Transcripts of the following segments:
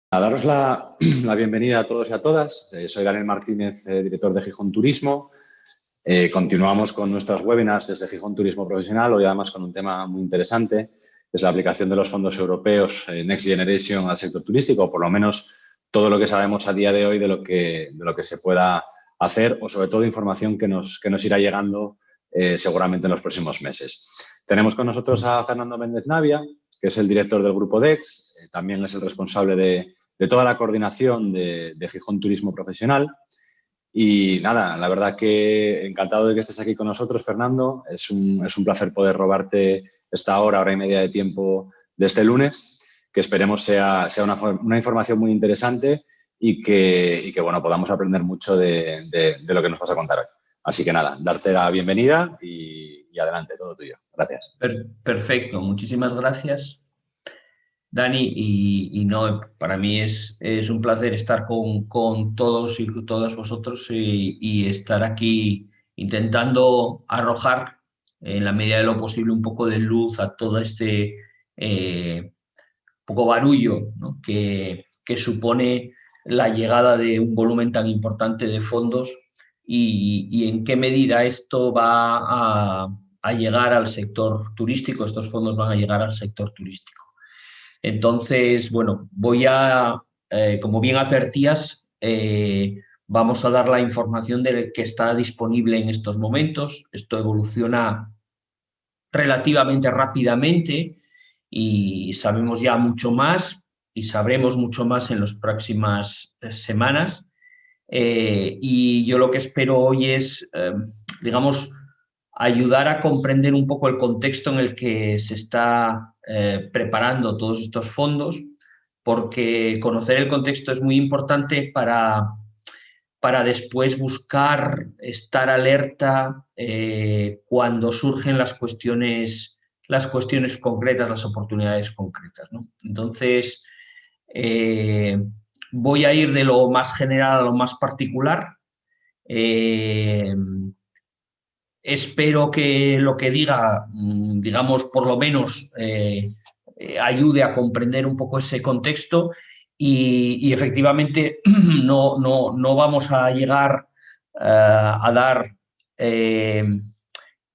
A daros la bienvenida a todos y a todas. Soy Daniel Martínez, director de Gijón Turismo. Continuamos con nuestras webinars desde Gijón Turismo Profesional, hoy además con un tema muy interesante, que es la aplicación de los fondos europeos Next Generation al sector turístico, o por lo menos todo lo que sabemos a día de hoy de lo que se pueda hacer, o sobre todo información que nos irá llegando seguramente en los próximos meses. Tenemos con nosotros a Fernando Méndez Navia, que es el director del Grupo DEX, también es el responsable de toda la coordinación de Gijón Turismo Profesional. Y nada, la verdad que encantado de que estés aquí con nosotros, Fernando. Es un placer poder robarte esta hora y media de tiempo de este lunes, que esperemos sea una información muy interesante y que bueno, podamos aprender mucho de lo que nos vas a contar hoy. Así que nada, darte la bienvenida y adelante, todo tuyo. Gracias. Perfecto, muchísimas gracias, Dani. Y no, para mí es un placer estar con todos y todas vosotros y estar aquí intentando arrojar en la medida de lo posible un poco de luz a todo este poco barullo, ¿no? que supone la llegada de un volumen tan importante de fondos y en qué medida esto va a llegar al sector turístico, estos fondos van a llegar al sector turístico. Entonces, bueno, como bien advertías, vamos a dar la información de que está disponible en estos momentos. Esto evoluciona relativamente rápidamente y sabemos ya mucho más y sabremos mucho más en las próximas semanas. Y yo lo que espero hoy es, digamos, ayudar a comprender un poco el contexto en el que se está preparando todos estos fondos, porque conocer el contexto es muy importante para después buscar estar alerta cuando surgen las cuestiones concretas, las oportunidades concretas, ¿no? Entonces, voy a ir de lo más general a lo más particular. Espero que lo que diga, digamos, por lo menos ayude a comprender un poco ese contexto y efectivamente no vamos a llegar a dar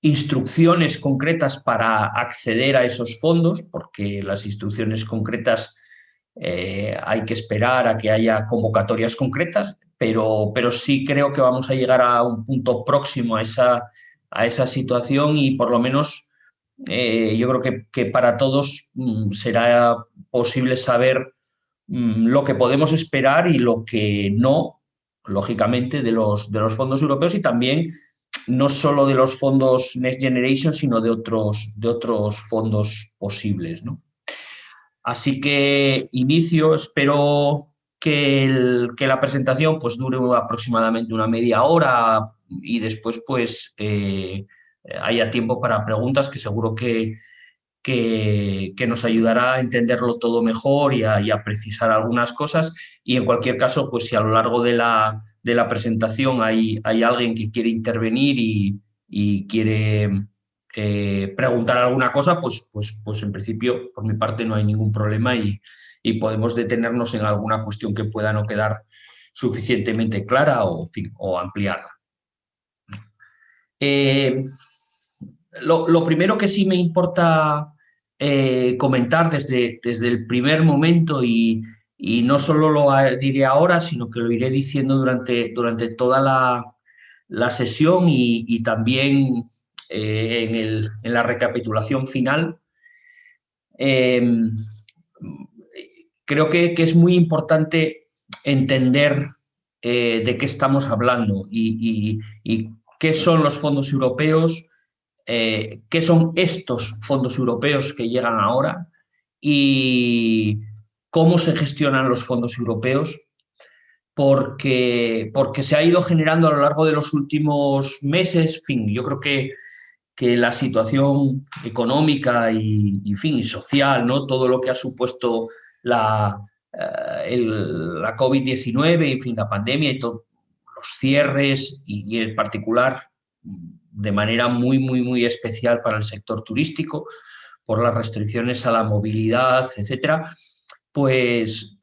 instrucciones concretas para acceder a esos fondos, porque las instrucciones concretas hay que esperar a que haya convocatorias concretas, pero sí creo que vamos a llegar a un punto próximo a esa situación y por lo menos yo creo que para todos será posible saber lo que podemos esperar y lo que no, lógicamente, de los fondos europeos y también no solo de los fondos Next Generation, sino de otros fondos posibles, ¿no? Así que inicio, espero que la presentación pues, dure aproximadamente una media hora y después pues, haya tiempo para preguntas que seguro que nos ayudará a entenderlo todo mejor y a precisar algunas cosas. Y en cualquier caso, pues si a lo largo de la presentación hay alguien que quiere intervenir y quiere preguntar alguna cosa, pues en principio, por mi parte, no hay ningún problema y podemos detenernos en alguna cuestión que pueda no quedar suficientemente clara o, en fin, o ampliarla. Lo primero que sí me importa comentar desde el primer momento y no solo lo diré ahora, sino que lo iré diciendo durante toda la sesión y también en la recapitulación final. Creo que es muy importante entender de qué estamos hablando y qué son los fondos europeos, qué son estos fondos europeos que llegan ahora y cómo se gestionan los fondos europeos, porque se ha ido generando a lo largo de los últimos meses. En fin, yo creo que la situación económica y, en fin, y social, ¿no? Todo lo que ha supuesto la COVID-19, en fin, la pandemia y todos los cierres y en particular de manera muy especial para el sector turístico por las restricciones a la movilidad, etcétera, se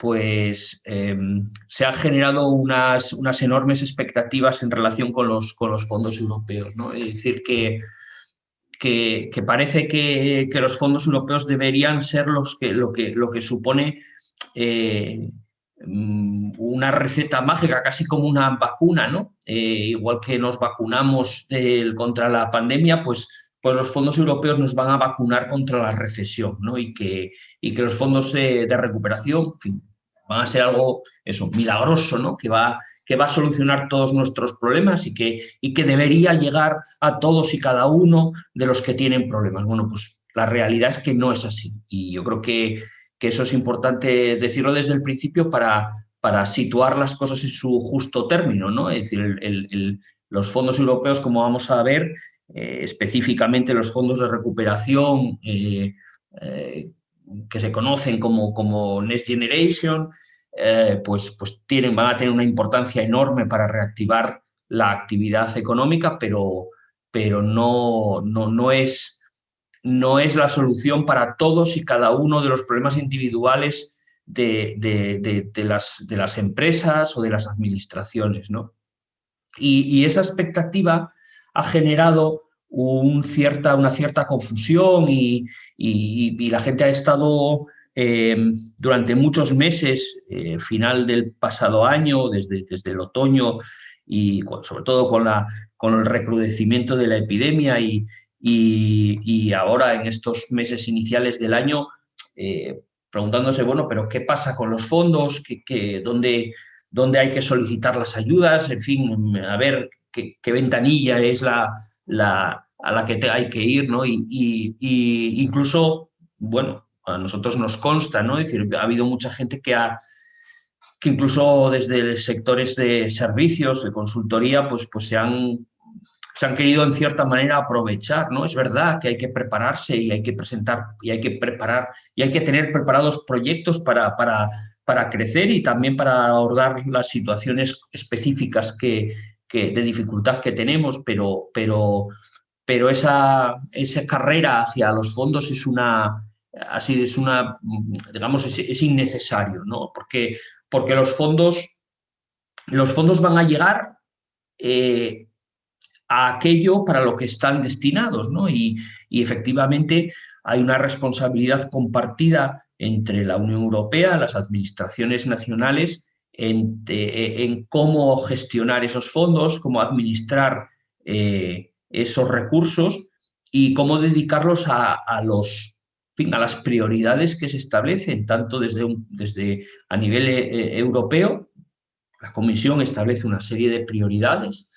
han generado unas enormes expectativas en relación con los fondos europeos, ¿no? Es decir, que parece que los fondos europeos deberían ser lo que supone una receta mágica, casi como una vacuna, ¿no? Igual que nos vacunamos contra la pandemia, pues los fondos europeos nos van a vacunar contra la recesión, ¿no? Y que los fondos de recuperación, en fin, van a ser algo, eso, milagroso, ¿no? Que va a solucionar todos nuestros problemas y que debería llegar a todos y cada uno de los que tienen problemas. Bueno, pues la realidad es que no es así. Y yo creo que eso es importante decirlo desde el principio para situar las cosas en su justo término, ¿no? Es decir, los fondos europeos, como vamos a ver, específicamente los fondos de recuperación que se conocen como Next Generation, pues van a tener una importancia enorme para reactivar la actividad económica, pero no es la solución para todos y cada uno de los problemas individuales de las empresas o de las administraciones, ¿no? Y esa expectativa ha generado una cierta confusión y la gente ha estado durante muchos meses, final del pasado año, desde el otoño y sobre todo con el recrudecimiento de la epidemia y ahora en estos meses iniciales del año, preguntándose, bueno, pero ¿qué pasa con los fondos? ¿Dónde hay que solicitar las ayudas? En fin, a ver qué ventanilla es a la que hay que ir, ¿no? Y incluso, bueno, a nosotros nos consta, ¿no? Es decir, ha habido mucha gente que incluso desde sectores de servicios, de consultoría, pues se han querido en cierta manera aprovechar, ¿no? Es verdad que hay que prepararse y hay que presentar y hay que preparar y hay que tener preparados proyectos para crecer y también para abordar las situaciones específicas de dificultad que tenemos, pero esa carrera hacia los fondos digamos, es innecesario, ¿no? Porque los fondos van a llegar a aquello para lo que están destinados, ¿no? Y efectivamente hay una responsabilidad compartida entre la Unión Europea, las administraciones nacionales, en cómo gestionar esos fondos, cómo administrar esos recursos y cómo dedicarlos a las prioridades que se establecen, tanto desde a nivel europeo. La Comisión establece una serie de prioridades.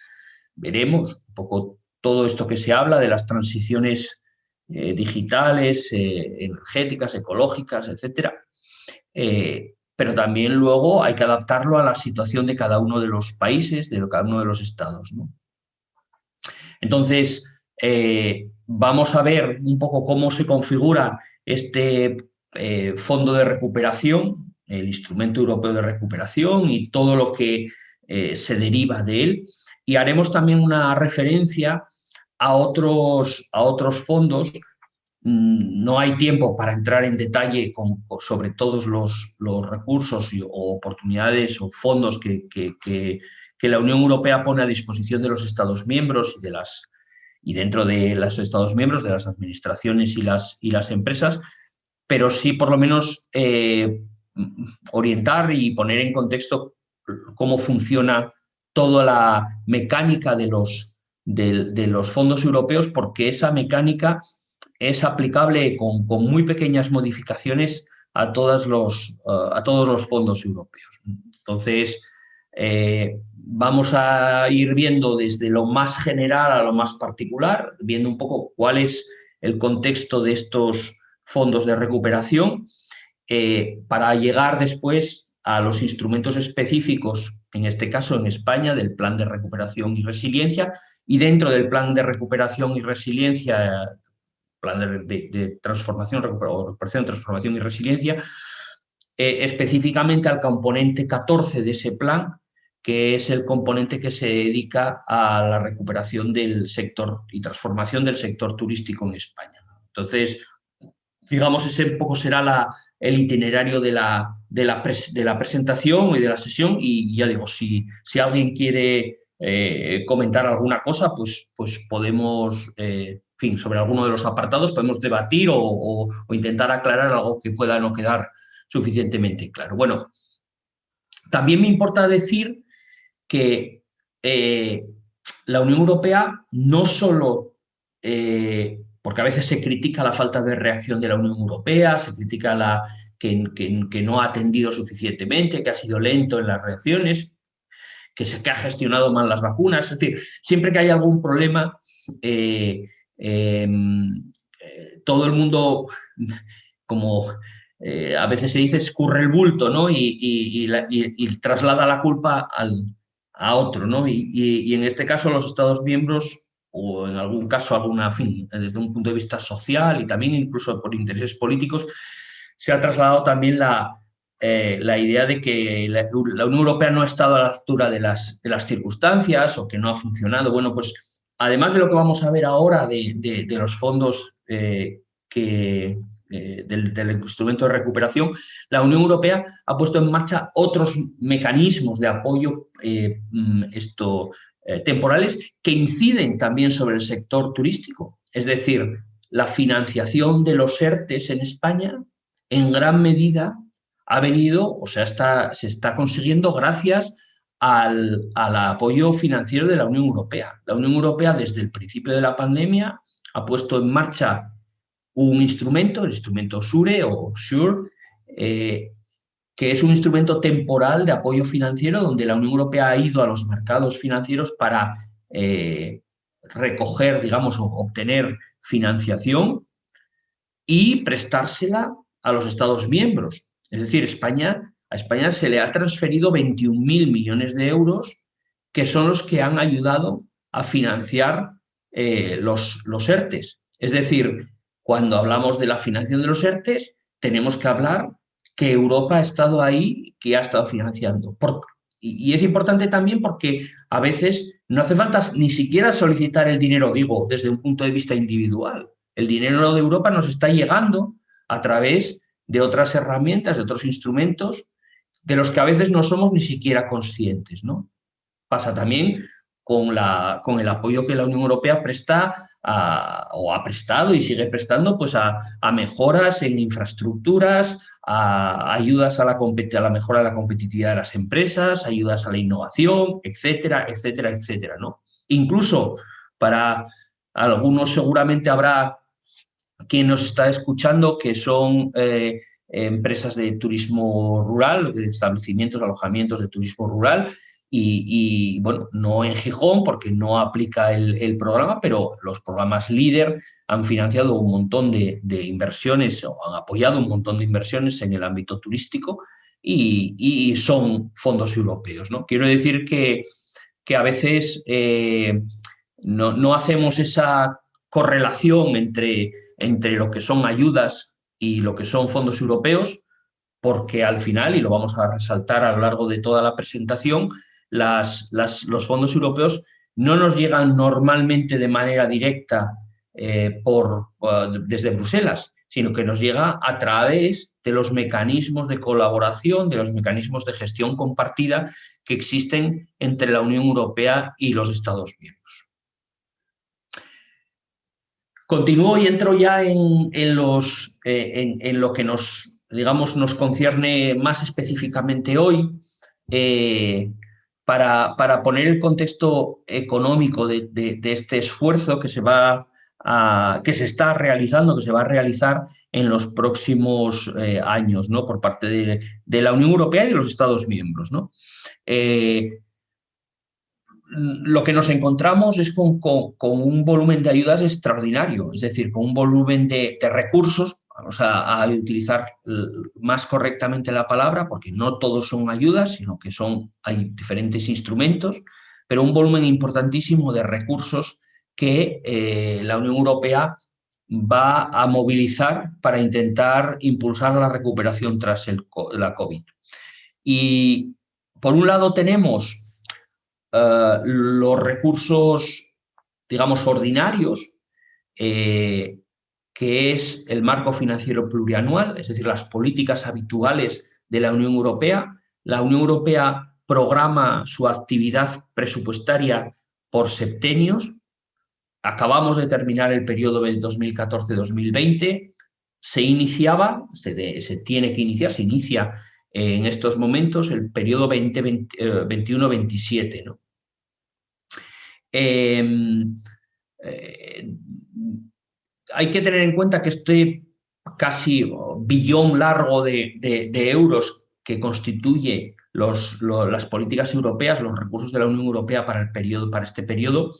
Veremos un poco todo esto que se habla de las transiciones digitales, energéticas, ecológicas, etcétera. Pero también luego hay que adaptarlo a la situación de cada uno de los países, de cada uno de los estados, ¿no? Entonces, vamos a ver un poco cómo se configura este fondo de recuperación, el Instrumento Europeo de Recuperación y todo lo que se deriva de él. Y haremos también una referencia a otros fondos. No hay tiempo para entrar en detalle sobre todos los recursos o oportunidades o fondos que la Unión Europea pone a disposición de los Estados miembros y dentro de los Estados miembros, de las administraciones y las empresas, pero sí por lo menos orientar y poner en contexto cómo funciona toda la mecánica de los fondos europeos, porque esa mecánica es aplicable con muy pequeñas modificaciones a todos los fondos europeos. Entonces, vamos a ir viendo desde lo más general a lo más particular, viendo un poco cuál es el contexto de estos fondos de recuperación, para llegar después a los instrumentos específicos, en este caso en España, del Plan de Recuperación y Resiliencia, y dentro del Plan de Recuperación y Resiliencia, Plan de Transformación, Recuperación, Transformación y Resiliencia, específicamente al componente 14 de ese plan, que es el componente que se dedica a la recuperación del sector y transformación del sector turístico en España. Entonces, digamos, ese un poco será el itinerario de la presentación y de la sesión, y ya digo, si alguien quiere comentar alguna cosa, pues podemos, en fin, sobre alguno de los apartados podemos debatir o intentar aclarar algo que pueda no quedar suficientemente claro. Bueno, también me importa decir que la Unión Europea no solo, porque a veces se critica la falta de reacción de la Unión Europea, se critica que no ha atendido suficientemente, que ha sido lento en las reacciones, que ha gestionado mal las vacunas. Es decir, siempre que hay algún problema, todo el mundo, como a veces se dice, escurre el bulto, ¿no? y traslada la culpa a otro, ¿no? Y en este caso los Estados miembros, o en algún caso en fin, desde un punto de vista social y también incluso por intereses políticos, se ha trasladado también la idea de que la Unión Europea no ha estado a la altura de las circunstancias o que no ha funcionado. Bueno, pues además de lo que vamos a ver ahora de los fondos del instrumento de recuperación, la Unión Europea ha puesto en marcha otros mecanismos de apoyo temporales que inciden también sobre el sector turístico. Es decir, la financiación de los ERTEs en España en gran medida ha venido, o sea, se está consiguiendo gracias al apoyo financiero de la Unión Europea. La Unión Europea, desde el principio de la pandemia, ha puesto en marcha un instrumento, el instrumento SURE o SURE, que es un instrumento temporal de apoyo financiero donde la Unión Europea ha ido a los mercados financieros para recoger, digamos, o obtener financiación y prestársela a los Estados miembros. Es decir, a España se le ha transferido 21.000 millones de euros, que son los que han ayudado a financiar los ERTEs. Es decir, cuando hablamos de la financiación de los ERTEs, tenemos que hablar que Europa ha estado ahí, que ha estado financiando. Y es importante también porque a veces no hace falta ni siquiera solicitar el dinero, digo, desde un punto de vista individual. El dinero de Europa nos está llegando a través de otras herramientas, de otros instrumentos, de los que a veces no somos ni siquiera conscientes, ¿no? Pasa también con el apoyo que la Unión Europea presta o ha prestado y sigue prestando pues a mejoras en infraestructuras, a ayudas a la mejora de la competitividad de las empresas, ayudas a la innovación, etcétera, etcétera, etcétera, ¿no? Incluso para algunos seguramente habrá quien nos está escuchando que son empresas de turismo rural, de establecimientos, alojamientos de turismo rural, y bueno, no en Gijón porque no aplica el programa, pero los programas LEADER han financiado un montón de inversiones o han apoyado un montón de inversiones en el ámbito turístico y son fondos europeos, ¿no? Quiero decir que a veces no hacemos esa correlación entre lo que son ayudas y lo que son fondos europeos, porque al final, y lo vamos a resaltar a lo largo de toda la presentación, los fondos europeos no nos llegan normalmente de manera directa desde Bruselas, sino que nos llega a través de los mecanismos de colaboración, de los mecanismos de gestión compartida que existen entre la Unión Europea y los Estados miembros. Continúo y entro ya en lo que nos concierne más específicamente hoy, para poner el contexto económico de este esfuerzo que se está realizando, que se va a realizar en los próximos años, ¿no? Por parte de la Unión Europea y de los Estados miembros, ¿no? Lo que nos encontramos es con un volumen de ayudas extraordinario, es decir, con un volumen de recursos, vamos a utilizar más correctamente la palabra, porque no todos son ayudas, sino que hay diferentes instrumentos, pero un volumen importantísimo de recursos que la Unión Europea va a movilizar para intentar impulsar la recuperación tras la COVID. Y por un lado tenemos los recursos, digamos, ordinarios, que que es el marco financiero plurianual, es decir, las políticas habituales de la Unión Europea. La Unión Europea programa su actividad presupuestaria por septenios. Acabamos de terminar el periodo del 2014-2020. Se inicia en estos momentos el periodo 2021-27, ¿no? Hay que tener en cuenta que este casi billón largo de euros que constituye las políticas europeas, los recursos de la Unión Europea para este periodo,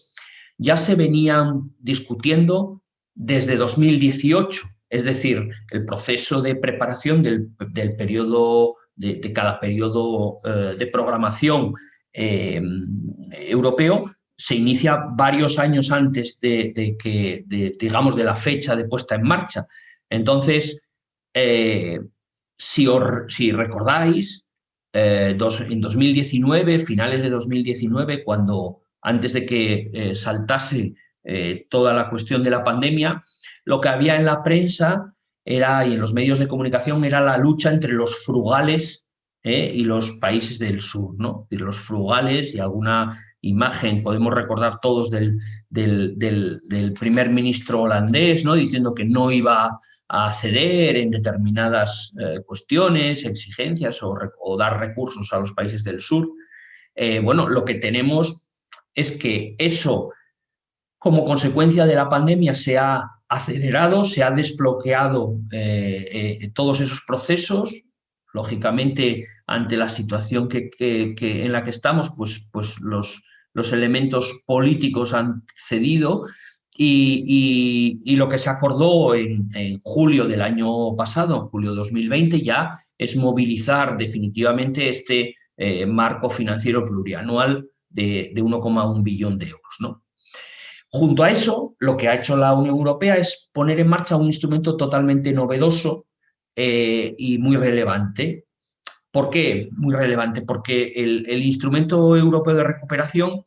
ya se venían discutiendo desde 2018, es decir, el proceso de preparación del periodo, de cada periodo de programación europeo se inicia varios años antes digamos, de la fecha de puesta en marcha. Entonces, si recordáis, en 2019, finales de 2019, antes de que saltase toda la cuestión de la pandemia, lo que había en la prensa y en los medios de comunicación era la lucha entre los frugales y los países del sur, ¿no? Es decir, los frugales, y alguna imagen podemos recordar todos del primer ministro holandés, ¿no? Diciendo que no iba a ceder en determinadas cuestiones, exigencias o dar recursos a los países del sur. Bueno, lo que tenemos es que eso, como consecuencia de la pandemia, se ha acelerado, se ha desbloqueado todos esos procesos. Lógicamente, ante la situación en la que estamos, pues los elementos políticos han cedido y lo que se acordó en julio del año pasado, en julio de 2020, ya es movilizar definitivamente este marco financiero plurianual de 1,1 billón de euros, ¿no? Junto a eso, lo que ha hecho la Unión Europea es poner en marcha un instrumento totalmente novedoso y muy relevante. ¿Por qué? Muy relevante, porque el Instrumento Europeo de Recuperación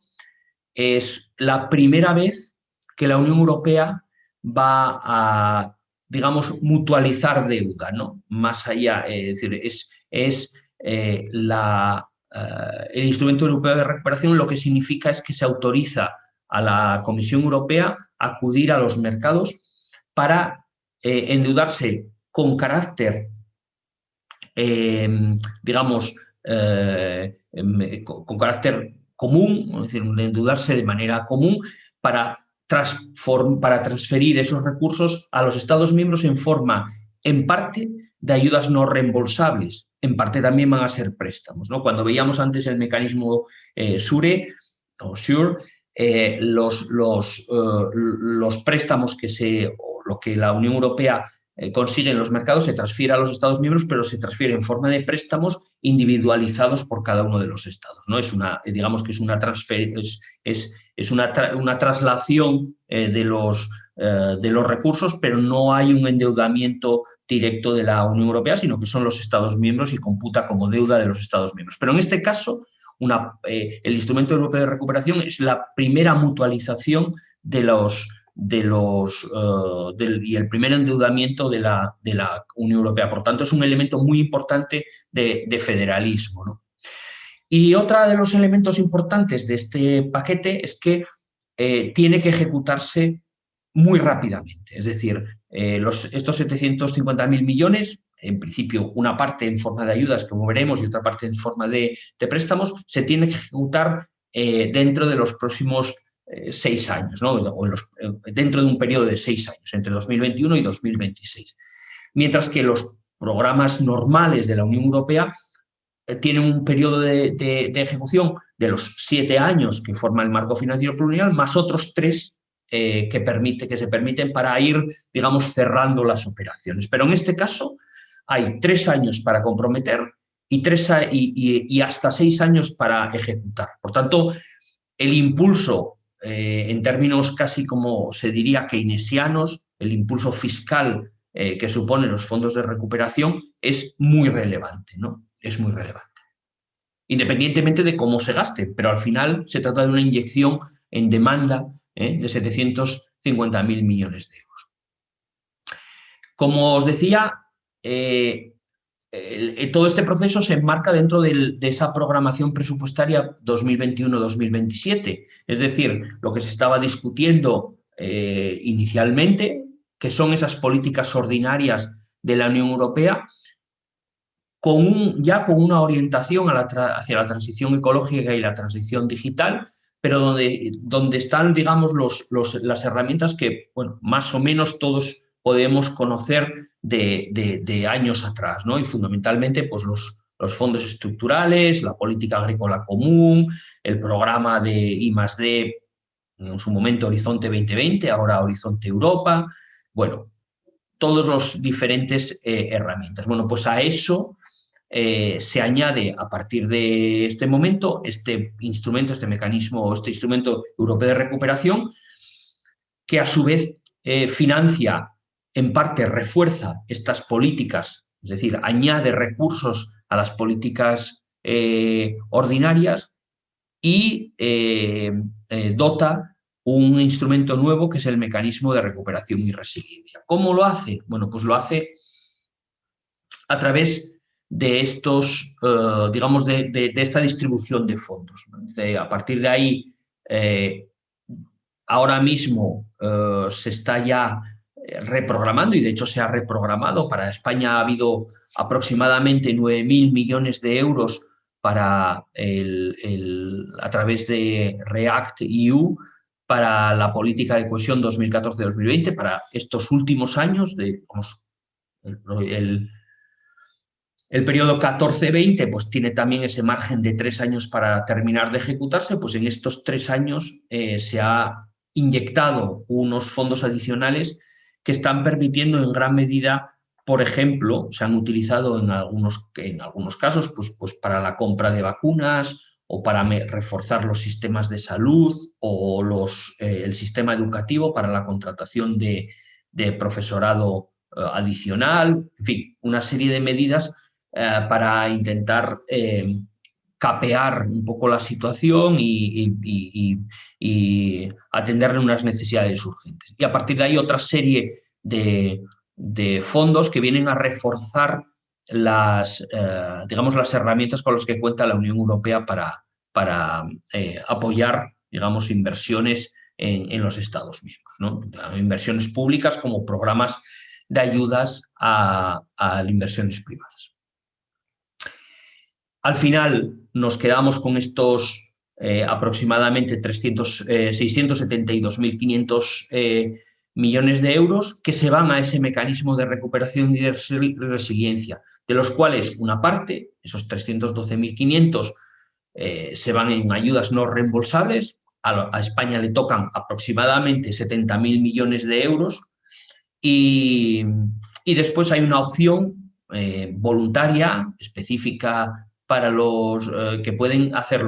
es la primera vez que la Unión Europea va a, digamos, mutualizar deuda, ¿no? Más allá, es decir, el Instrumento Europeo de Recuperación lo que significa es que se autoriza a la Comisión Europea a acudir a los mercados para endeudarse con carácter, digamos, con carácter común, es decir, endeudarse de manera común para transferir esos recursos a los Estados miembros en forma, en parte, de ayudas no reembolsables. En parte también van a ser préstamos, ¿no? Cuando veíamos antes el mecanismo SURE, los préstamos o lo que la Unión Europea consigue en los mercados se transfiere a los Estados miembros, pero se transfiere en forma de préstamos individualizados por cada uno de los Estados, ¿no? Digamos que es una traslación de los recursos, pero no hay un endeudamiento directo de la Unión Europea, sino que son los Estados miembros y computa como deuda de los Estados miembros. Pero en este caso, el Instrumento Europeo de Recuperación es la primera mutualización y el primer endeudamiento de la Unión Europea. Por tanto, es un elemento muy importante de federalismo, ¿no? Y otro de los elementos importantes de este paquete es que tiene que ejecutarse muy rápidamente. Es decir, estos 750.000 millones, en principio una parte en forma de ayudas, como veremos, y otra parte en forma de préstamos, se tiene que ejecutar dentro de los próximos 6 años, ¿no? Dentro de un periodo de 6 años, entre 2021 y 2026. Mientras que los programas normales de la Unión Europea tienen un periodo de ejecución de los 7 años que forma el marco financiero plurianual, más otros 3 que se permiten para ir, digamos, cerrando las operaciones. Pero en este caso hay 3 años para comprometer y hasta 6 años para ejecutar. Por tanto, el impulso, en términos casi como se diría keynesianos, el impulso fiscal que suponen los fondos de recuperación es muy relevante, ¿no? Es muy relevante. Independientemente de cómo se gaste, pero al final se trata de una inyección en demanda de 750.000 millones de euros. Como os decía, todo este proceso se enmarca dentro de esa programación presupuestaria 2021-2027. Es decir, lo que se estaba discutiendo inicialmente, que son esas políticas ordinarias de la Unión Europea, ya con una orientación hacia la transición ecológica y la transición digital, pero donde están, digamos, las herramientas que, bueno, más o menos todos podemos conocer de años atrás, ¿no? Y fundamentalmente, pues los fondos estructurales, la política agrícola común, el programa de I+D, en su momento Horizonte 2020, ahora Horizonte Europa, bueno, todos los diferentes herramientas. Bueno, pues a eso se añade a partir de este momento este instrumento, este mecanismo, este instrumento europeo de recuperación, que a su vez financia, en parte refuerza estas políticas, es decir, añade recursos a las políticas ordinarias y dota un instrumento nuevo que es el mecanismo de recuperación y resiliencia. ¿Cómo lo hace? Bueno, pues lo hace a través de estos, digamos, de esta distribución de fondos. A partir de ahí, ahora mismo se está ya reprogramando, y de hecho se ha reprogramado. Para España ha habido aproximadamente 9.000 millones de euros a través de REACT-EU para la política de cohesión 2014-2020, para estos últimos años, el periodo 14-20 pues tiene también ese margen de 3 años para terminar de ejecutarse. Pues en estos 3 años se ha inyectado unos fondos adicionales que están permitiendo en gran medida, por ejemplo, se han utilizado en algunos casos pues para la compra de vacunas o para reforzar los sistemas de salud o el sistema educativo para la contratación de profesorado adicional, en fin, una serie de medidas para intentar capear un poco la situación y atenderle unas necesidades urgentes. Y a partir de ahí otra serie de fondos que vienen a reforzar digamos, las herramientas con las que cuenta la Unión Europea para apoyar, digamos, inversiones en los Estados miembros, ¿no? Inversiones públicas como programas de ayudas a inversiones privadas. Al final nos quedamos con estos aproximadamente 672.500 millones de euros que se van a ese mecanismo de recuperación y de resiliencia, de los cuales una parte, esos 312.500, se van en ayudas no reembolsables. A España le tocan aproximadamente 70.000 millones de euros y después hay una opción voluntaria, específica para los que pueden hacer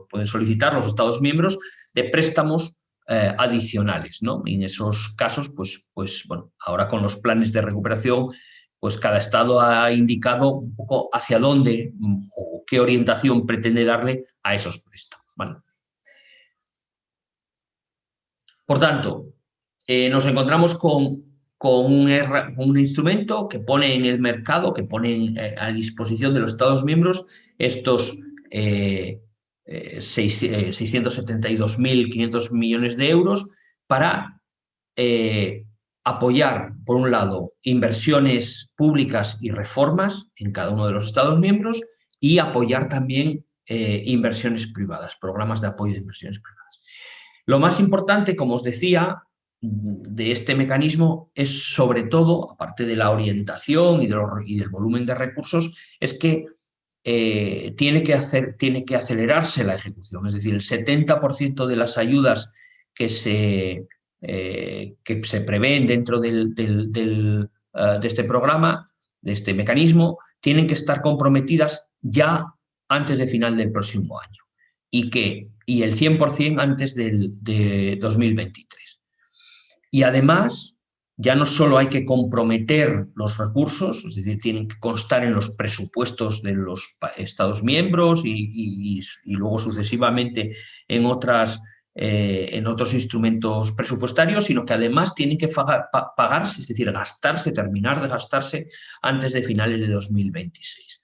pueden solicitar los Estados miembros, de préstamos adicionales, ¿no? Y en esos casos, pues bueno, ahora con los planes de recuperación, pues cada Estado ha indicado un poco hacia dónde o qué orientación pretende darle a esos préstamos, ¿vale? Por tanto, nos encontramos con un instrumento que pone en el mercado, que pone a disposición de los Estados miembros estos 672.500 millones de euros para apoyar, por un lado, inversiones públicas y reformas en cada uno de los Estados miembros y apoyar también inversiones privadas, programas de apoyo de inversiones privadas. Lo más importante, como os decía, de este mecanismo es sobre todo, aparte de la orientación y del volumen de recursos, es que tiene que acelerarse la ejecución. Es decir, el 70% de las ayudas que se prevén dentro de este programa, de este mecanismo, tienen que estar comprometidas ya antes de final del próximo año y el 100% antes de 2023. Y además, ya no solo hay que comprometer los recursos, es decir, tienen que constar en los presupuestos de los Estados miembros y luego sucesivamente en otras en otros instrumentos presupuestarios, sino que además tienen que pagarse, es decir, gastarse, terminar de gastarse antes de finales de 2026.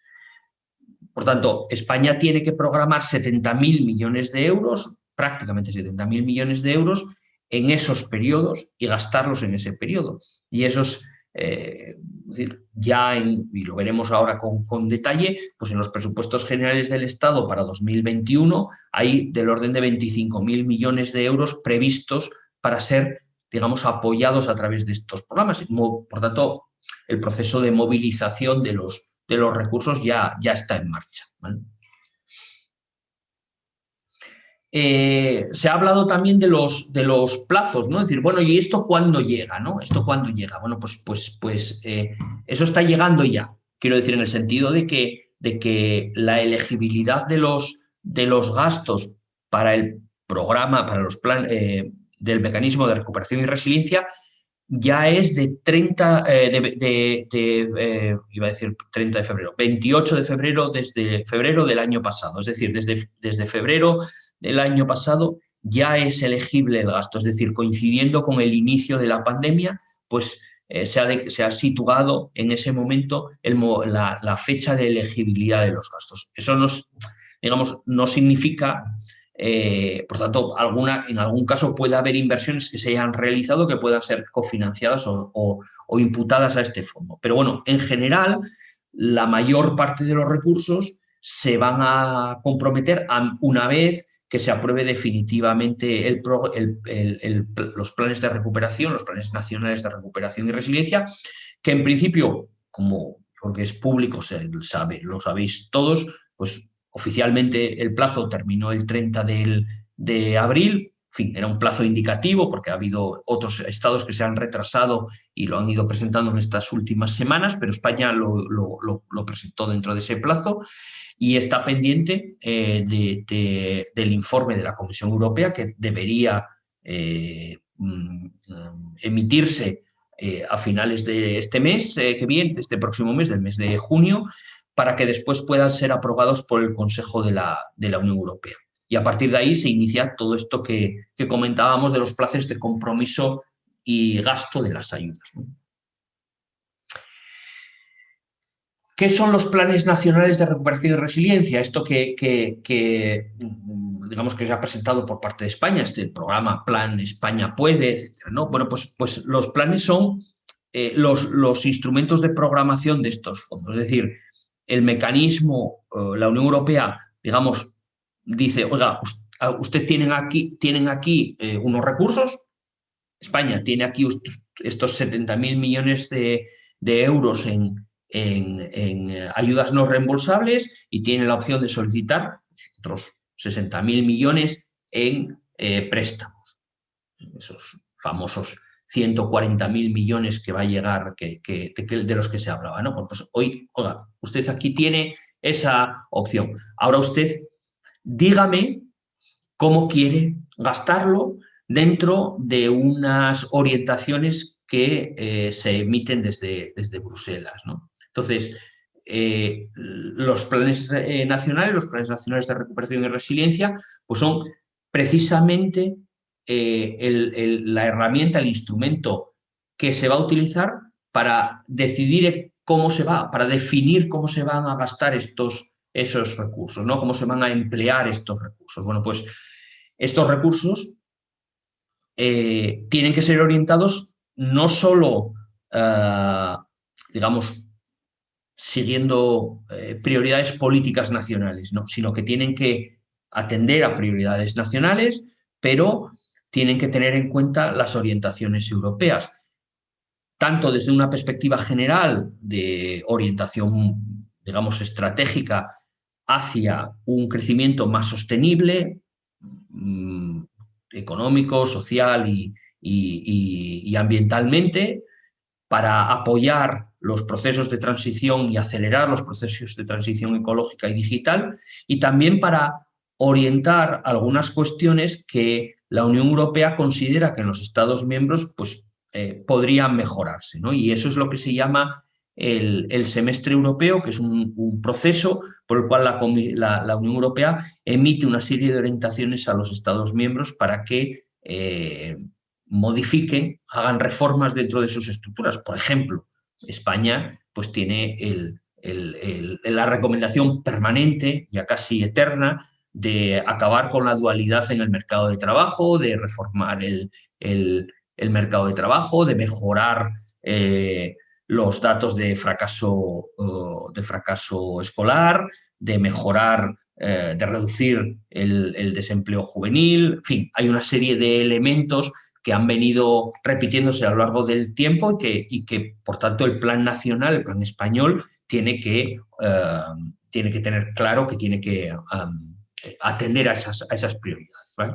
Por tanto, España tiene que programar 70.000 millones de euros, prácticamente 70.000 millones de euros, en esos periodos y gastarlos en ese periodo. Y esos, es decir, y lo veremos ahora con detalle, pues en los presupuestos generales del Estado para 2021 hay del orden de 25.000 millones de euros previstos para ser, digamos, apoyados a través de estos programas. Por tanto, el proceso de movilización de los recursos ya está en marcha, ¿vale? Se ha hablado también de los plazos, ¿no? Es decir, bueno, ¿y esto cuándo llega, no? ¿Esto cuándo llega? Bueno, pues eso está llegando ya. Quiero decir, en el sentido de que la elegibilidad de los gastos para el programa, para los planes del mecanismo de recuperación y resiliencia, ya es de 30, iba a decir 30 de febrero, 28 de febrero, desde febrero del año pasado. Es decir, desde febrero del año pasado ya es elegible el gasto. Es decir, coincidiendo con el inicio de la pandemia, pues se ha situado en ese momento la fecha de elegibilidad de los gastos. Eso no significa... por tanto, en algún caso puede haber inversiones que se hayan realizado que puedan ser cofinanciadas o imputadas a este fondo. Pero bueno, en general, la mayor parte de los recursos se van a comprometer una vez que se apruebe definitivamente los planes de recuperación, los planes nacionales de recuperación y resiliencia, que en principio, porque es público, lo sabéis todos, pues oficialmente el plazo terminó el 30 de abril, en fin, era un plazo indicativo porque ha habido otros estados que se han retrasado y lo han ido presentando en estas últimas semanas, pero España lo presentó dentro de ese plazo y está pendiente del informe de la Comisión Europea que debería emitirse a finales de este mes que viene, este próximo mes, del mes de junio, para que después puedan ser aprobados por el Consejo de la Unión Europea. Y a partir de ahí se inicia todo esto que comentábamos de los plazos de compromiso y gasto de las ayudas, ¿no? ¿Qué son los planes nacionales de recuperación y resiliencia? Esto digamos que se ha presentado por parte de España, este programa Plan España Puede, etcétera, ¿no? Bueno, pues los planes son los instrumentos de programación de estos fondos. Es decir, el mecanismo, la Unión Europea, digamos, dice, oiga, ustedes tienen aquí unos recursos, España tiene aquí estos 70.000 millones de euros en ayudas no reembolsables y tiene la opción de solicitar otros 60.000 millones en préstamos. Esos famosos 140.000 millones que va a llegar, de los que se hablaba, ¿no? Pues hoy, oiga, usted aquí tiene esa opción. Ahora usted dígame cómo quiere gastarlo dentro de unas orientaciones que se emiten desde Bruselas, ¿no? Entonces, los planes nacionales de recuperación y resiliencia, pues son precisamente la herramienta, el instrumento que se va a utilizar para decidir para definir cómo se van a gastar esos recursos, ¿no? Cómo se van a emplear estos recursos. Bueno, pues estos recursos tienen que ser orientados no solo, digamos, siguiendo prioridades políticas nacionales, ¿no? Sino que tienen que atender a prioridades nacionales, pero tienen que tener en cuenta las orientaciones europeas, tanto desde una perspectiva general de orientación, digamos, estratégica hacia un crecimiento más sostenible, económico, social y ambientalmente, para apoyar los procesos de transición y acelerar los procesos de transición ecológica y digital, y también para orientar algunas cuestiones que la Unión Europea considera que en los Estados miembros pues, podrían mejorarse, ¿no? Y eso es lo que se llama el semestre europeo, que es un proceso por el cual la Unión Europea emite una serie de orientaciones a los Estados miembros para que modifiquen, hagan reformas dentro de sus estructuras. Por ejemplo, España pues tiene la recomendación permanente, ya casi eterna, de acabar con la dualidad en el mercado de trabajo, de reformar el mercado de trabajo, de mejorar los datos de fracaso escolar, de mejorar, de reducir el desempleo juvenil. En fin, hay una serie de elementos que han venido repitiéndose a lo largo del tiempo y que por tanto, el plan nacional, el plan español, tiene que tener claro que tiene que atender a esas prioridades, ¿vale?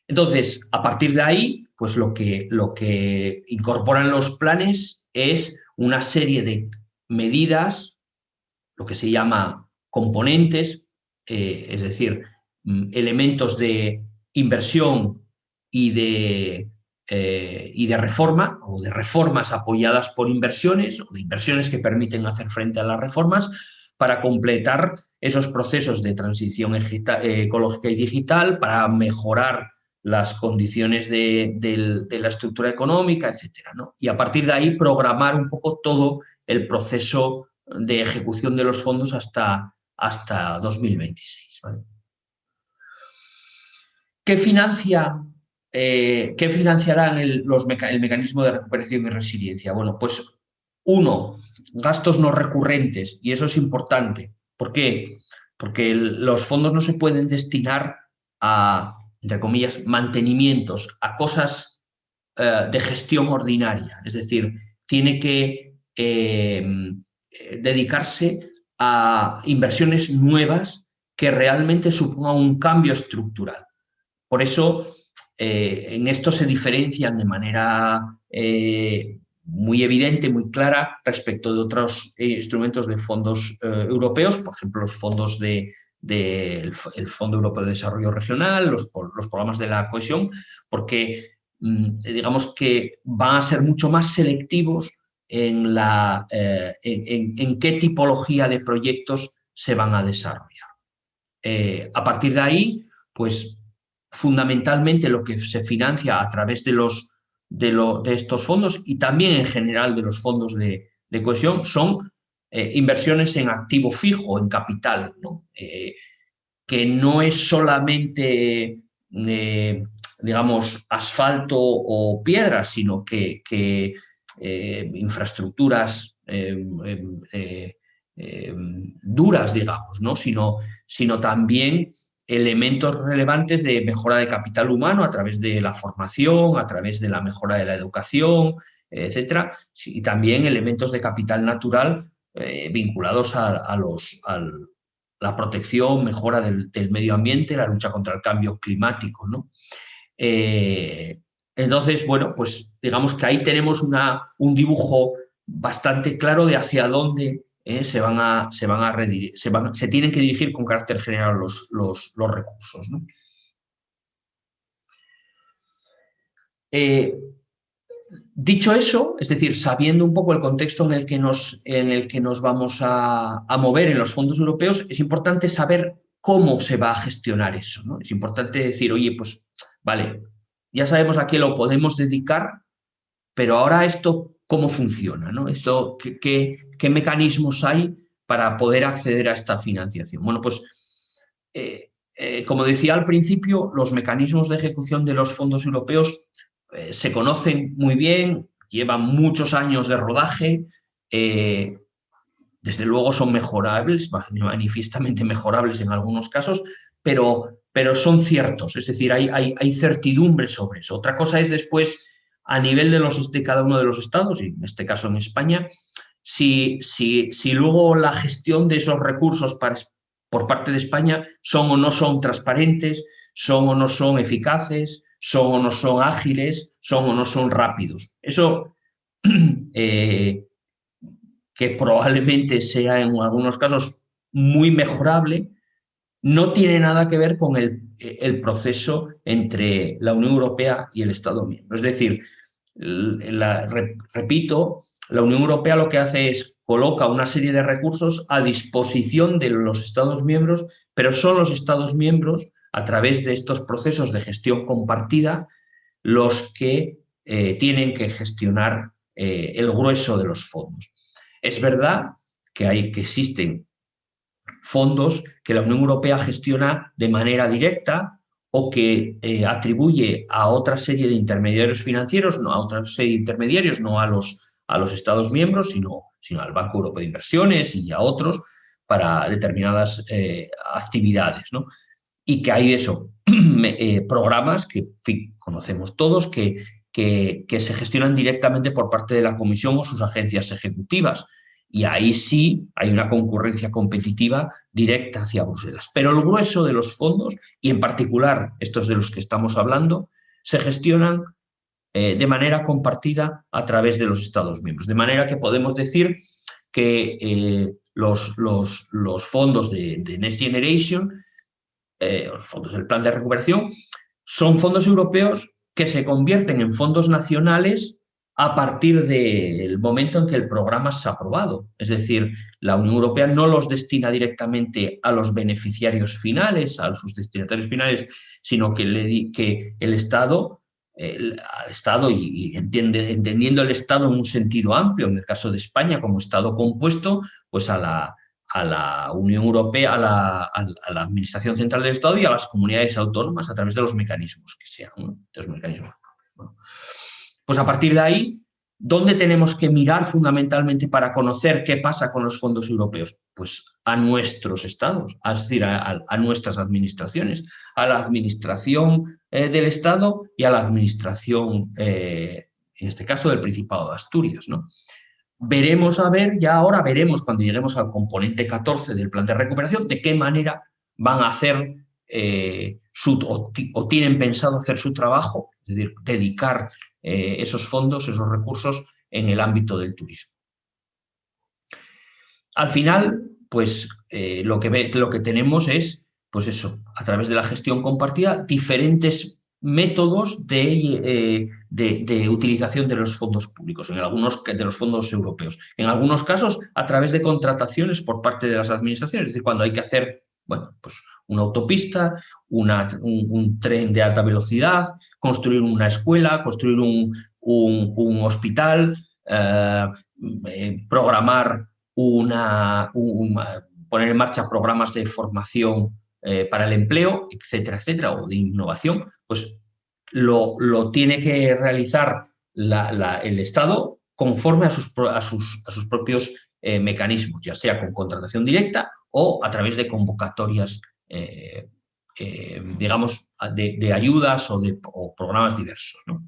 Entonces, a partir de ahí, pues lo que incorporan los planes es una serie de medidas, lo que se llama componentes, es decir, elementos de inversión y de reforma, o de reformas apoyadas por inversiones, o de inversiones que permiten hacer frente a las reformas, para completar esos procesos de transición ecológica y digital, para mejorar las condiciones de la estructura económica, etcétera, ¿no? Y a partir de ahí programar un poco todo el proceso de ejecución de los fondos hasta 2026, ¿vale? ¿Qué financiarán el mecanismo de recuperación y resiliencia? Bueno, pues uno, gastos no recurrentes, y eso es importante. ¿Por qué? Porque los fondos no se pueden destinar a, entre comillas, mantenimientos, a cosas de gestión ordinaria. Es decir, tiene que dedicarse a inversiones nuevas que realmente supongan un cambio estructural. Por eso, en esto se diferencian de manera muy evidente, muy clara, respecto de otros instrumentos de fondos europeos, por ejemplo, los fondos del Fondo Europeo de Desarrollo Regional, los programas de la cohesión, porque digamos que van a ser mucho más selectivos en qué tipología de proyectos se van a desarrollar. A partir de ahí, pues fundamentalmente lo que se financia a través de estos fondos, y también en general de los fondos de cohesión, son inversiones en activo fijo, en capital, ¿no? Que no es solamente, digamos, asfalto o piedras, sino que infraestructuras duras, digamos, ¿no? Sino también elementos relevantes de mejora de capital humano a través de la formación, a través de la mejora de la educación, etcétera, y también elementos de capital natural vinculados a la protección, mejora del medio ambiente, la lucha contra el cambio climático, ¿no? Entonces, bueno, pues digamos que ahí tenemos un dibujo bastante claro de hacia dónde se tienen que dirigir con carácter general los recursos, ¿no? Dicho eso, es decir, sabiendo un poco el contexto en el que nos vamos a mover en los fondos europeos, es importante saber cómo se va a gestionar eso, ¿no? Es importante decir, oye, pues vale, ya sabemos a qué lo podemos dedicar, pero ahora esto, ¿cómo funciona, ¿no? Esto, ¿qué mecanismos hay para poder acceder a esta financiación? Bueno, pues, como decía al principio, los mecanismos de ejecución de los fondos europeos se conocen muy bien, llevan muchos años de rodaje, desde luego son mejorables, manifiestamente mejorables en algunos casos, pero son ciertos, es decir, hay certidumbre sobre eso. Otra cosa es después, a nivel de cada uno de los estados, y en este caso en España, si luego la gestión de esos recursos por parte de España son o no son transparentes, son o no son eficaces, son o no son ágiles, son o no son rápidos. Eso, que probablemente sea en algunos casos muy mejorable, no tiene nada que ver con el proceso entre la Unión Europea y el Estado miembro. Es decir, repito, la Unión Europea lo que hace es coloca una serie de recursos a disposición de los Estados miembros, pero son los Estados miembros, a través de estos procesos de gestión compartida, los que tienen que gestionar el grueso de los fondos. Es verdad que existen fondos que la Unión Europea gestiona de manera directa o que atribuye a otra serie de intermediarios financieros, no a otra serie de intermediarios, no a los Estados miembros, sino al Banco Europeo de Inversiones y a otros para determinadas actividades, ¿no? Y que hay programas que conocemos todos que se gestionan directamente por parte de la Comisión o sus agencias ejecutivas. Y ahí sí hay una concurrencia competitiva directa hacia Bruselas. Pero el grueso de los fondos, y en particular estos de los que estamos hablando, se gestionan de manera compartida a través de los Estados miembros. De manera que podemos decir que los fondos de Next Generation, los fondos del Plan de Recuperación, son fondos europeos que se convierten en fondos nacionales a partir del momento en que el programa se ha aprobado. Es decir, la Unión Europea no los destina directamente a los beneficiarios finales, a sus destinatarios finales, sino que el Estado, al Estado, y entendiendo el Estado en un sentido amplio, en el caso de España como Estado compuesto, pues a la Unión Europea, a la Administración Central del Estado y a las comunidades autónomas a través de los mecanismos que sean, ¿no? De los mecanismos. Bueno, pues a partir de ahí, ¿dónde tenemos que mirar fundamentalmente para conocer qué pasa con los fondos europeos? Pues a nuestros estados, es decir, a nuestras administraciones, a la administración del Estado y a la administración, en este caso, del Principado de Asturias, ¿no? Ahora veremos cuando lleguemos al componente 14 del plan de recuperación de qué manera van a hacer o tienen pensado hacer su trabajo, es decir, dedicar esos fondos, esos recursos en el ámbito del turismo. Al final, pues lo que tenemos es, pues eso, a través de la gestión compartida, diferentes métodos de utilización de los fondos públicos, de los fondos europeos. En algunos casos, a través de contrataciones por parte de las administraciones, es decir, cuando hay que hacer, bueno, pues una autopista, un tren de alta velocidad, construir una escuela, construir un hospital, programar poner en marcha programas de formación para el empleo, etcétera, etcétera, o de innovación, pues lo tiene que realizar el Estado conforme a sus propios mecanismos, ya sea con contratación directa o a través de convocatorias, digamos, de ayudas o programas diversos, ¿no?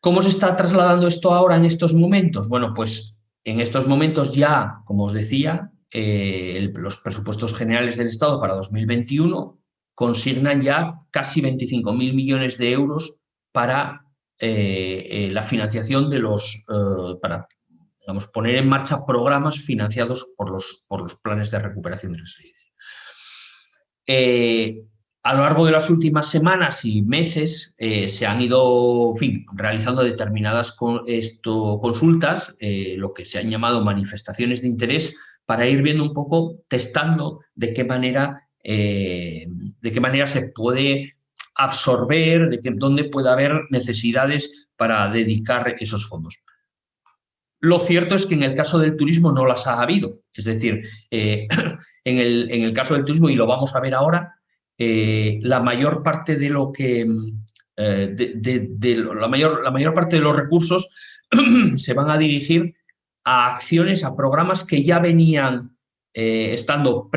¿Cómo se está trasladando esto ahora en estos momentos? Bueno, pues en estos momentos ya, como os decía, los presupuestos generales del Estado para 2021 consignan ya casi 25.000 millones de euros para la financiación para, digamos, poner en marcha programas financiados por los planes de recuperación y resiliencia. A lo largo de las últimas semanas y meses se han ido, en fin, realizando determinadas consultas, lo que se han llamado manifestaciones de interés, para ir viendo un poco, testando de qué manera se puede absorber, dónde puede haber necesidades para dedicar esos fondos. Lo cierto es que en el caso del turismo no las ha habido. Es decir, en el caso del turismo, y lo vamos a ver ahora, la mayor parte de lo que la mayor parte de los recursos se van a dirigir a acciones, a programas que ya venían estando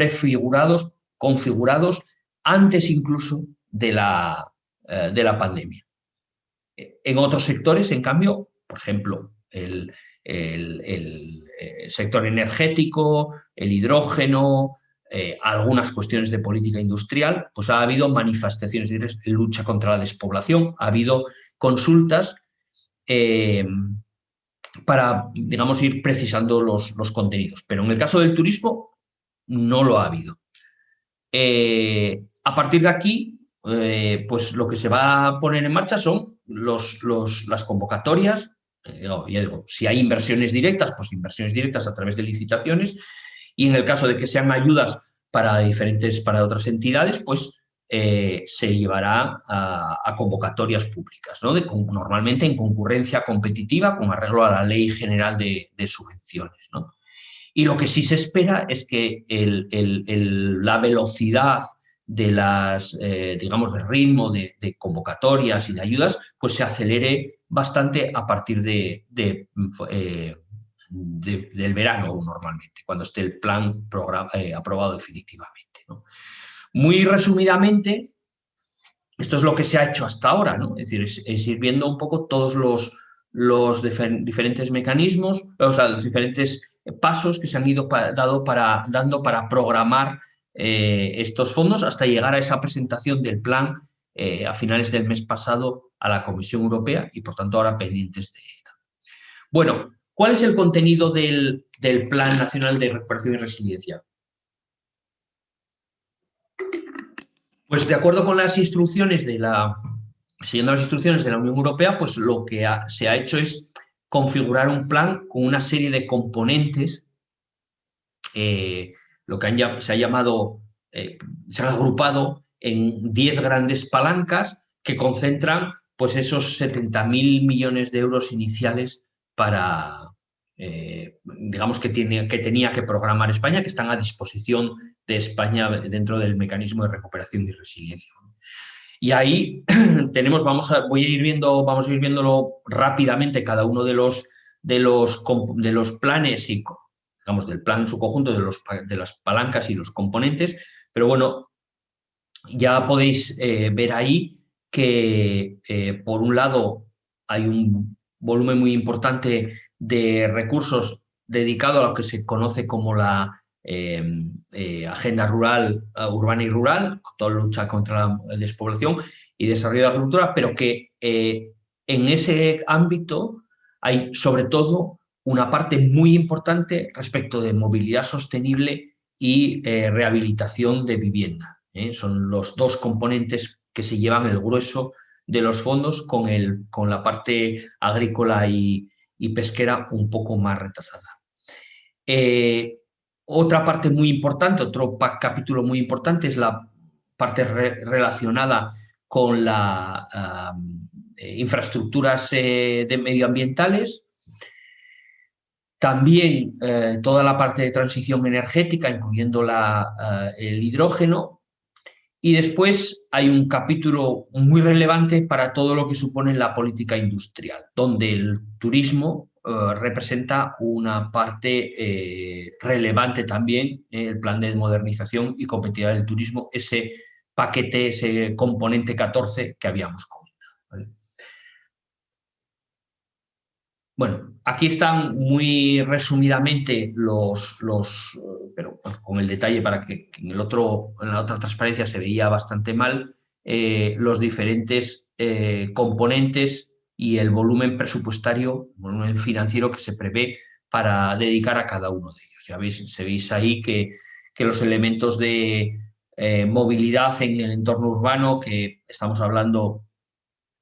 configurados antes incluso de la pandemia. En otros sectores, en cambio, por ejemplo, el sector energético, el hidrógeno, algunas cuestiones de política industrial, pues ha habido manifestaciones de lucha contra la despoblación, ha habido consultas para, digamos, ir precisando los contenidos. Pero en el caso del turismo no lo ha habido. A partir de aquí, pues lo que se va a poner en marcha son las convocatorias. Ya digo, si hay inversiones directas, pues inversiones directas a través de licitaciones, y en el caso de que sean ayudas para otras entidades, pues se llevará a convocatorias públicas, ¿no? Normalmente en concurrencia competitiva con arreglo a la Ley General de Subvenciones, ¿no? Y lo que sí se espera es que la velocidad de digamos, del ritmo de convocatorias y de ayudas, pues se acelere bastante a partir del verano normalmente, cuando esté el plan aprobado definitivamente, ¿no? Muy resumidamente, esto es lo que se ha hecho hasta ahora, ¿no? Es decir, es ir viendo un poco todos los diferentes mecanismos, o sea, los diferentes pasos que se han ido dando para programar estos fondos hasta llegar a esa presentación del plan a finales del mes pasado a la Comisión Europea y, por tanto, ahora pendientes de ella. Bueno, ¿cuál es el contenido del Plan Nacional de Recuperación y Resiliencia? Pues de acuerdo con las instrucciones siguiendo las instrucciones de la Unión Europea, pues lo que se ha hecho es configurar un plan con una serie de componentes, lo que se han agrupado en 10 grandes palancas que concentran pues esos 70.000 millones de euros iniciales para, digamos, que tenía que programar España, que están a disposición de España dentro del mecanismo de recuperación y resiliencia. Y ahí vamos a ir viéndolo rápidamente cada uno de los planes y, digamos, del plan en su conjunto, de las palancas y los componentes, pero bueno, ya podéis ver ahí que por un lado hay un volumen muy importante de recursos dedicado a lo que se conoce como la agenda rural, urbana y rural, toda lucha contra la despoblación y desarrollo de la agricultura, pero que en ese ámbito hay sobre todo una parte muy importante respecto de movilidad sostenible y rehabilitación de vivienda. Son los dos componentes que se llevan el grueso de los fondos, con la parte agrícola y pesquera un poco más retrasada. Otra parte muy importante, otro capítulo muy importante es la parte relacionada con las infraestructuras medioambientales. También toda la parte de transición energética, incluyendo el hidrógeno. Y después hay un capítulo muy relevante para todo lo que supone la política industrial, donde el turismo representa una parte relevante también, el plan de modernización y competitividad del turismo, ese paquete, ese componente 14 que habíamos comentado, ¿vale? Bueno, aquí están muy resumidamente pero con el detalle para que en la otra transparencia se veía bastante mal, los diferentes componentes y el volumen presupuestario, volumen financiero que se prevé para dedicar a cada uno de ellos. Ya veis ahí que los elementos de movilidad en el entorno urbano, que estamos hablando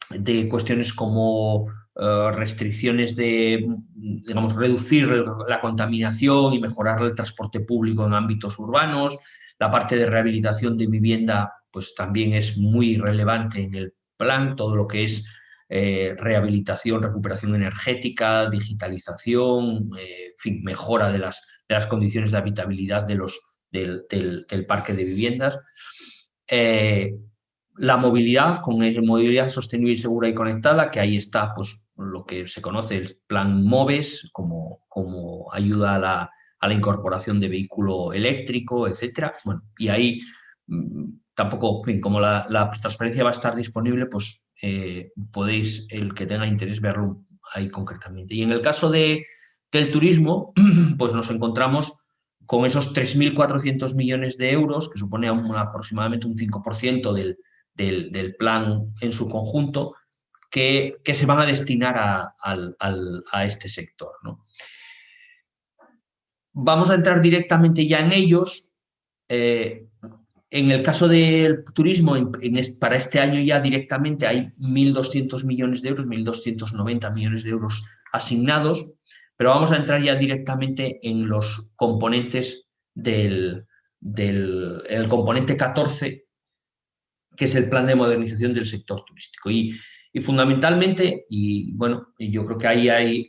de cuestiones como restricciones de, digamos, reducir la contaminación y mejorar el transporte público en ámbitos urbanos. La parte de rehabilitación de vivienda pues también es muy relevante en el plan, todo lo que es rehabilitación, recuperación energética, digitalización, en fin, mejora de las condiciones de habitabilidad del parque de viviendas. La movilidad, con movilidad sostenible y segura y conectada, que ahí está pues, lo que se conoce el plan MOVES, como ayuda a la incorporación de vehículo eléctrico, etcétera. Bueno, y ahí tampoco, en fin, como la transparencia va a estar disponible, pues podéis, el que tenga interés, verlo ahí concretamente. Y en el caso del turismo, pues nos encontramos con esos 3.400 millones de euros, que supone aproximadamente un 5% del plan en su conjunto, que se van a destinar a este sector, ¿no? Vamos a entrar directamente ya en ellos. En el caso del turismo, para este año ya directamente hay 1.200 millones de euros, 1.290 millones de euros asignados, pero vamos a entrar ya directamente en los componentes el componente 14, que es el plan de modernización del sector turístico. Y fundamentalmente, y bueno, yo creo que ahí hay,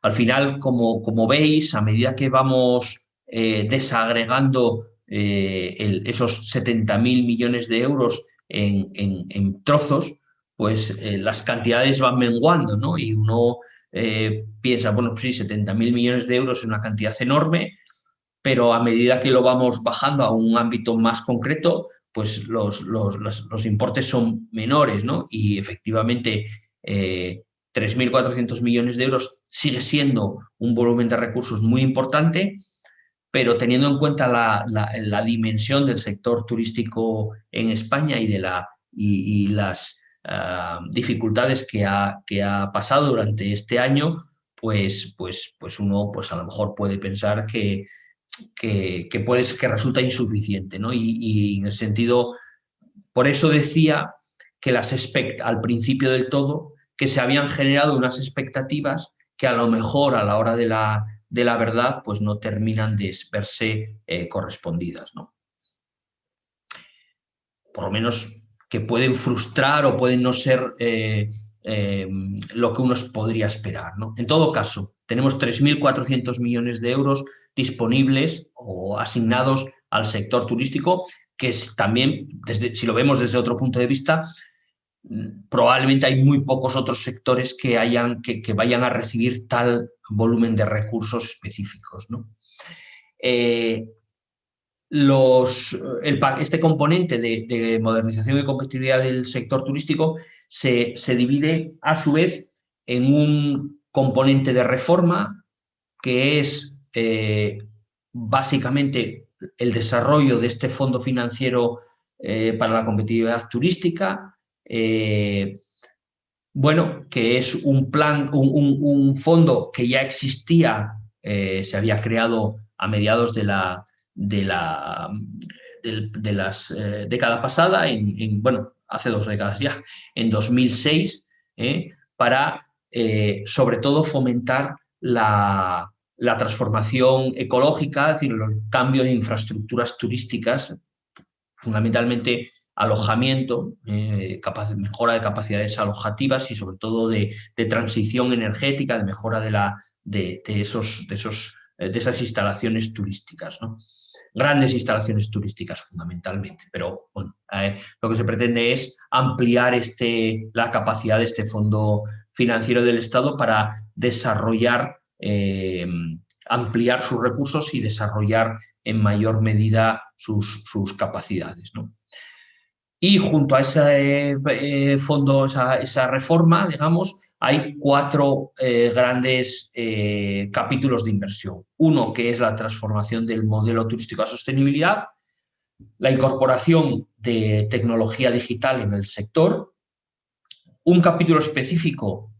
al final, como veis, a medida que vamos desagregando esos 70.000 millones de euros en trozos, pues las cantidades van menguando, ¿no? Y uno piensa, bueno, pues sí, 70.000 millones de euros es una cantidad enorme, pero a medida que lo vamos bajando a un ámbito más concreto, pues los importes son menores, ¿no? Y efectivamente 3.400 millones de euros sigue siendo un volumen de recursos muy importante, pero teniendo en cuenta la dimensión del sector turístico en España y las dificultades que ha pasado durante este año, pues uno pues a lo mejor puede pensar que resulta insuficiente, ¿no? Y en el sentido, por eso decía que al principio del todo, que se habían generado unas expectativas que a lo mejor a la hora de la verdad pues no terminan de verse correspondidas, ¿no? Por lo menos que pueden frustrar o pueden no ser lo que uno podría esperar, ¿no? En todo caso, tenemos 3.400 millones de euros disponibles o asignados al sector turístico, que es también, si lo vemos desde otro punto de vista, probablemente hay muy pocos otros sectores que vayan a recibir tal volumen de recursos específicos, ¿no? Este componente de modernización y competitividad del sector turístico se divide a su vez en un componente de reforma, que es básicamente el desarrollo de este fondo financiero para la competitividad turística, bueno, que es un fondo que ya existía, se había creado a mediados de la década pasada, bueno, hace 2 décadas ya, en 2006, para sobre todo fomentar la transformación ecológica, es decir, los cambios de infraestructuras turísticas, fundamentalmente alojamiento, mejora de capacidades alojativas y sobre todo de transición energética, de mejora de esas instalaciones turísticas, ¿no? Grandes instalaciones turísticas fundamentalmente, pero bueno, lo que se pretende es ampliar la capacidad de este fondo financiero del Estado para desarrollar, ampliar sus recursos y desarrollar en mayor medida sus capacidades, ¿no? Y junto a ese fondo, esa reforma, digamos, hay 4 grandes capítulos de inversión. Uno, que es la transformación del modelo turístico a sostenibilidad, la incorporación de tecnología digital en el sector, un capítulo específico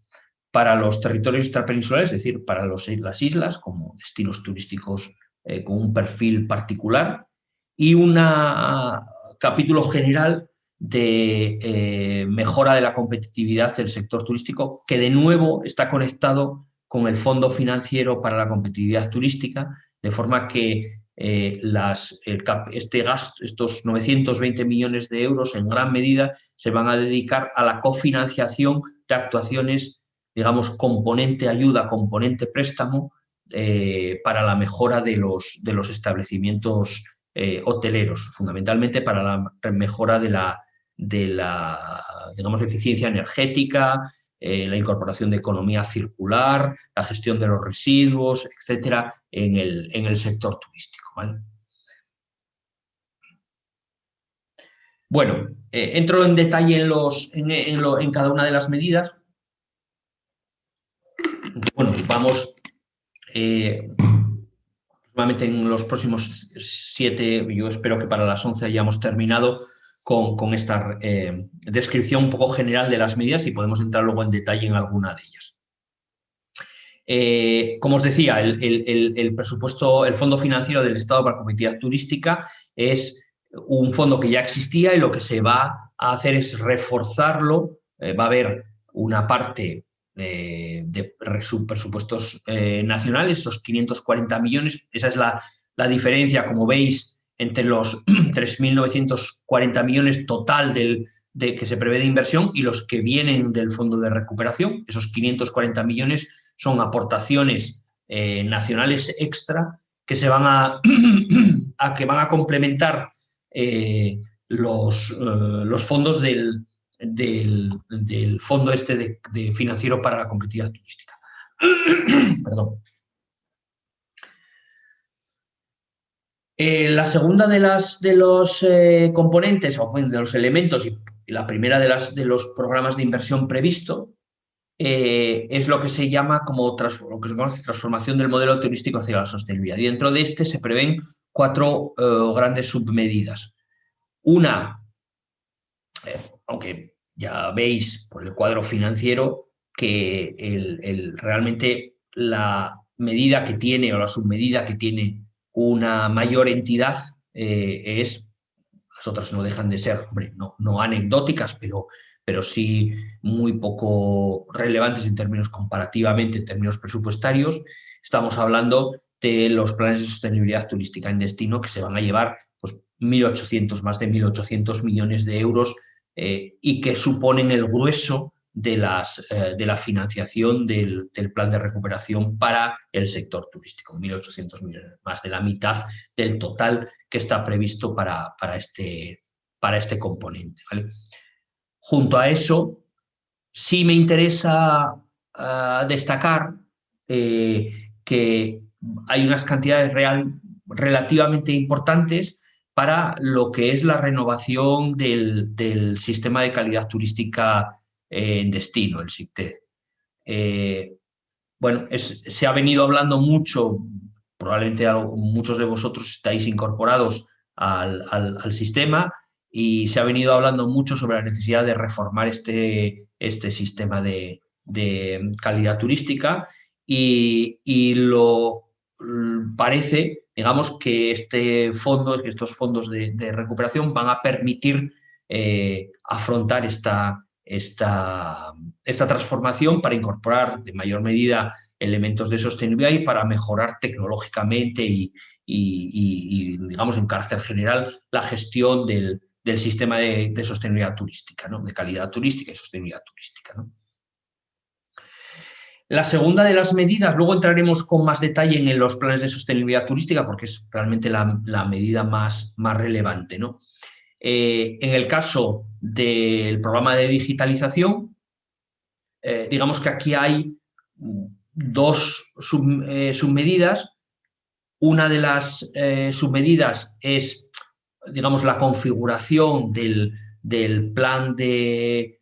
para los territorios extrapeninsulares, es decir, para las islas como destinos turísticos con un perfil particular, y un capítulo general de mejora de la competitividad del sector turístico, que de nuevo está conectado con el Fondo Financiero para la Competitividad Turística, de forma que estos 920 millones de euros en gran medida se van a dedicar a la cofinanciación de actuaciones, digamos, componente ayuda, componente préstamo, para la mejora de los establecimientos hoteleros, fundamentalmente para la mejora de la digamos, eficiencia energética, la incorporación de economía circular, la gestión de los residuos, etcétera, en el sector turístico, ¿vale? Bueno, entro en detalle en cada una de las medidas. Bueno, vamos aproximadamente en los próximos 7, yo espero que para las 11 hayamos terminado con esta descripción un poco general de las medidas y podemos entrar luego en detalle en alguna de ellas. Como os decía, el presupuesto, el Fondo Financiero del Estado para la Competitividad Turística es un fondo que ya existía y lo que se va a hacer es reforzarlo. Va a haber una parte de presupuestos nacionales, esos 540 millones. Esa es la diferencia, como veis, entre los 3.940 millones total que se prevé de inversión y los que vienen del fondo de recuperación. Esos 540 millones son aportaciones nacionales extra que se van que van a complementar los fondos del fondo de financiero para la competitividad turística. Perdón. La segunda de los componentes, o de los elementos, y la primera de los programas de inversión previsto, es lo que se llama lo que se conoce transformación del modelo turístico hacia la sostenibilidad. Y dentro de este se prevén 4 grandes submedidas. Una, aunque ya veis por el cuadro financiero que realmente la medida que tiene o la submedida que tiene una mayor entidad las otras no dejan de ser, hombre, no anecdóticas, pero sí muy poco relevantes en términos comparativamente, en términos presupuestarios. Estamos hablando de los planes de sostenibilidad turística en destino que se van a llevar pues, más de 1.800 millones de euros y que suponen el grueso de la financiación del plan de recuperación para el sector turístico. 1.800 millones, más de la mitad del total que está previsto para este componente, ¿vale? Junto a eso, sí me interesa destacar que hay unas cantidades relativamente importantes para lo que es la renovación del sistema de calidad turística en destino, el SICTED. Bueno, se ha venido hablando mucho, probablemente muchos de vosotros estáis incorporados al sistema, y se ha venido hablando mucho sobre la necesidad de reformar este sistema de calidad turística y parece, digamos, que estos fondos de recuperación van a permitir afrontar esta transformación para incorporar de mayor medida elementos de sostenibilidad y para mejorar tecnológicamente y digamos, en carácter general, la gestión del sistema de sostenibilidad turística, ¿no? De calidad turística y sostenibilidad turística, ¿no? La segunda de las medidas, luego entraremos con más detalle en los planes de sostenibilidad turística porque es realmente la medida más relevante, ¿no? En el caso del programa de digitalización, digamos que aquí hay 2 submedidas. Una de las submedidas es, digamos, la configuración del plan de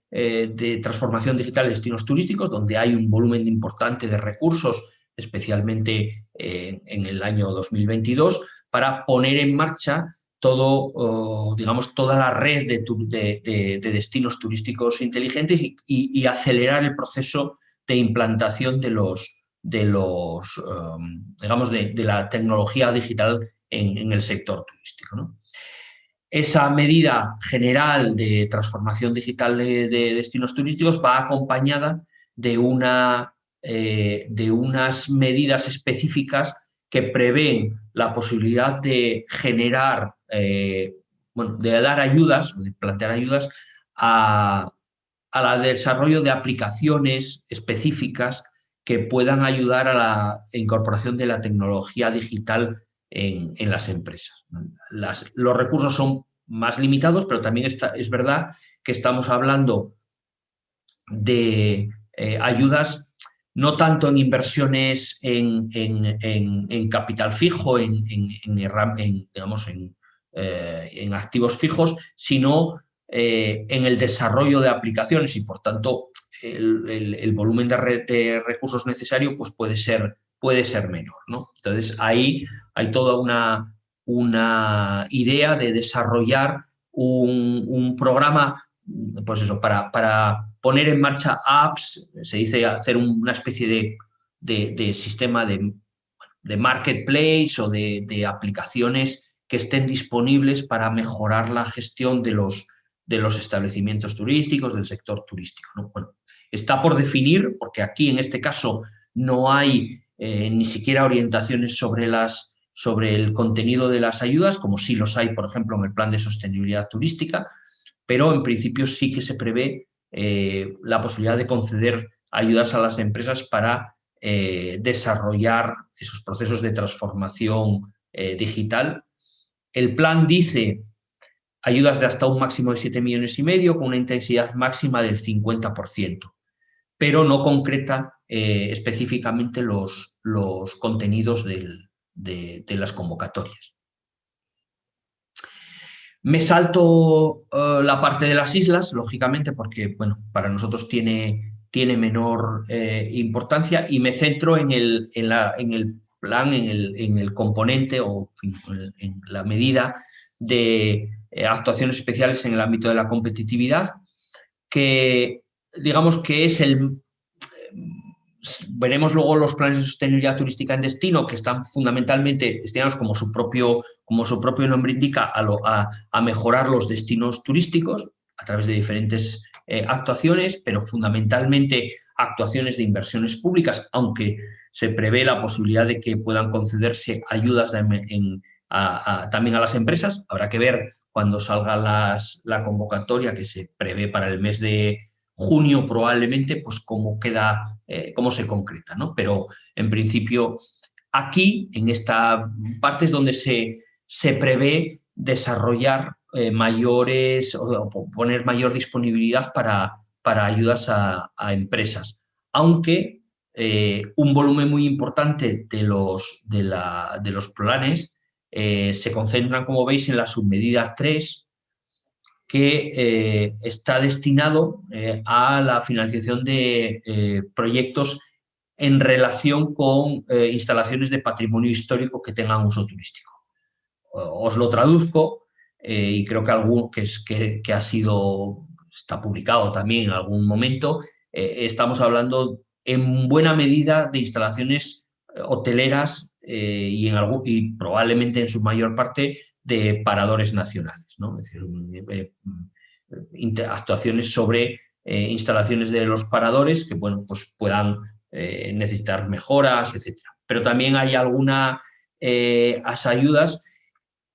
transformación digital de destinos turísticos, donde hay un volumen importante de recursos, especialmente en el año 2022, para poner en marcha toda la red de destinos turísticos inteligentes y acelerar el proceso de implantación de la tecnología digital en el sector turístico, ¿no? Esa medida general de transformación digital de destinos turísticos va acompañada de unas medidas específicas que prevén la posibilidad de generar, de dar ayudas, de plantear ayudas al desarrollo de aplicaciones específicas que puedan ayudar a la incorporación de la tecnología digital en las empresas. Los recursos son más limitados, pero también es verdad que estamos hablando de ayudas no tanto en inversiones en capital fijo, en activos fijos, sino en el desarrollo de aplicaciones y, por tanto, el volumen de recursos necesario pues puede ser menor, ¿no? Entonces, ahí hay toda una idea de desarrollar un programa, pues eso, para poner en marcha apps, se dice hacer una especie de sistema de marketplace o de aplicaciones que estén disponibles para mejorar la gestión de los establecimientos turísticos, del sector turístico, ¿no? Bueno, está por definir, porque aquí en este caso no hay ni siquiera orientaciones sobre el contenido de las ayudas, como sí los hay, por ejemplo, en el Plan de Sostenibilidad Turística, pero en principio sí que se prevé la posibilidad de conceder ayudas a las empresas para desarrollar esos procesos de transformación digital. El plan dice ayudas de hasta un máximo de 7,5 millones con una intensidad máxima del 50%, pero no concreta específicamente los contenidos de las convocatorias. Me salto la parte de las islas, lógicamente, porque bueno, para nosotros tiene menor importancia, y me centro en el plan, en el componente o en la medida de actuaciones especiales en el ámbito de la competitividad, que digamos que es veremos luego los planes de sostenibilidad turística en destino, que están fundamentalmente destinados, como su propio nombre indica, a mejorar los destinos turísticos a través de diferentes actuaciones, pero fundamentalmente actuaciones de inversiones públicas, aunque se prevé la posibilidad de que puedan concederse ayudas también a las empresas. Habrá que ver cuando salga la convocatoria que se prevé para el mes de junio, probablemente, pues cómo queda, cómo se concreta, ¿no? Pero en principio aquí, en esta parte, es donde se prevé desarrollar mayores o poner mayor disponibilidad para ayudas a empresas, aunque un volumen muy importante de los planes se concentran, como veis, en la submedida 3, que está destinado a la financiación de proyectos en relación con instalaciones de patrimonio histórico que tengan uso turístico. Os lo traduzco y creo que está publicado también en algún momento. Estamos hablando en buena medida de instalaciones hoteleras y probablemente en su mayor parte de paradores nacionales, ¿no? Es decir, actuaciones sobre instalaciones de los paradores que, bueno, pues puedan necesitar mejoras, etcétera. Pero también hay algunas ayudas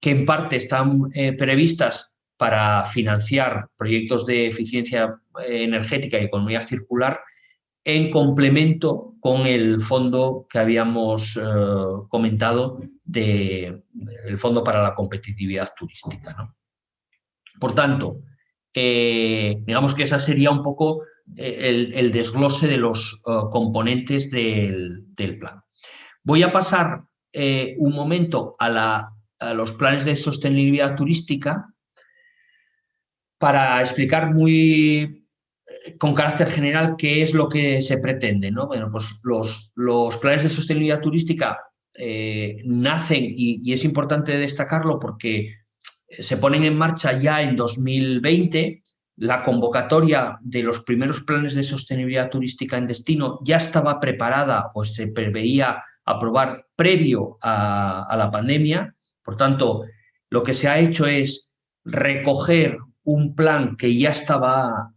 que en parte están previstas para financiar proyectos de eficiencia energética y economía circular, en complemento con el fondo que habíamos comentado del Fondo para la Competitividad Turística, ¿no? Por tanto, digamos que esa sería un poco el desglose de los componentes del plan. Voy a pasar un momento a los planes de sostenibilidad turística para explicar con carácter general qué es lo que se pretende, ¿no? Bueno, pues los planes de sostenibilidad turística nacen, y es importante destacarlo porque se ponen en marcha ya en 2020. La convocatoria de los primeros planes de sostenibilidad turística en destino ya estaba preparada, pues se preveía aprobar previo a la pandemia. Por tanto, lo que se ha hecho es recoger un plan que ya estaba,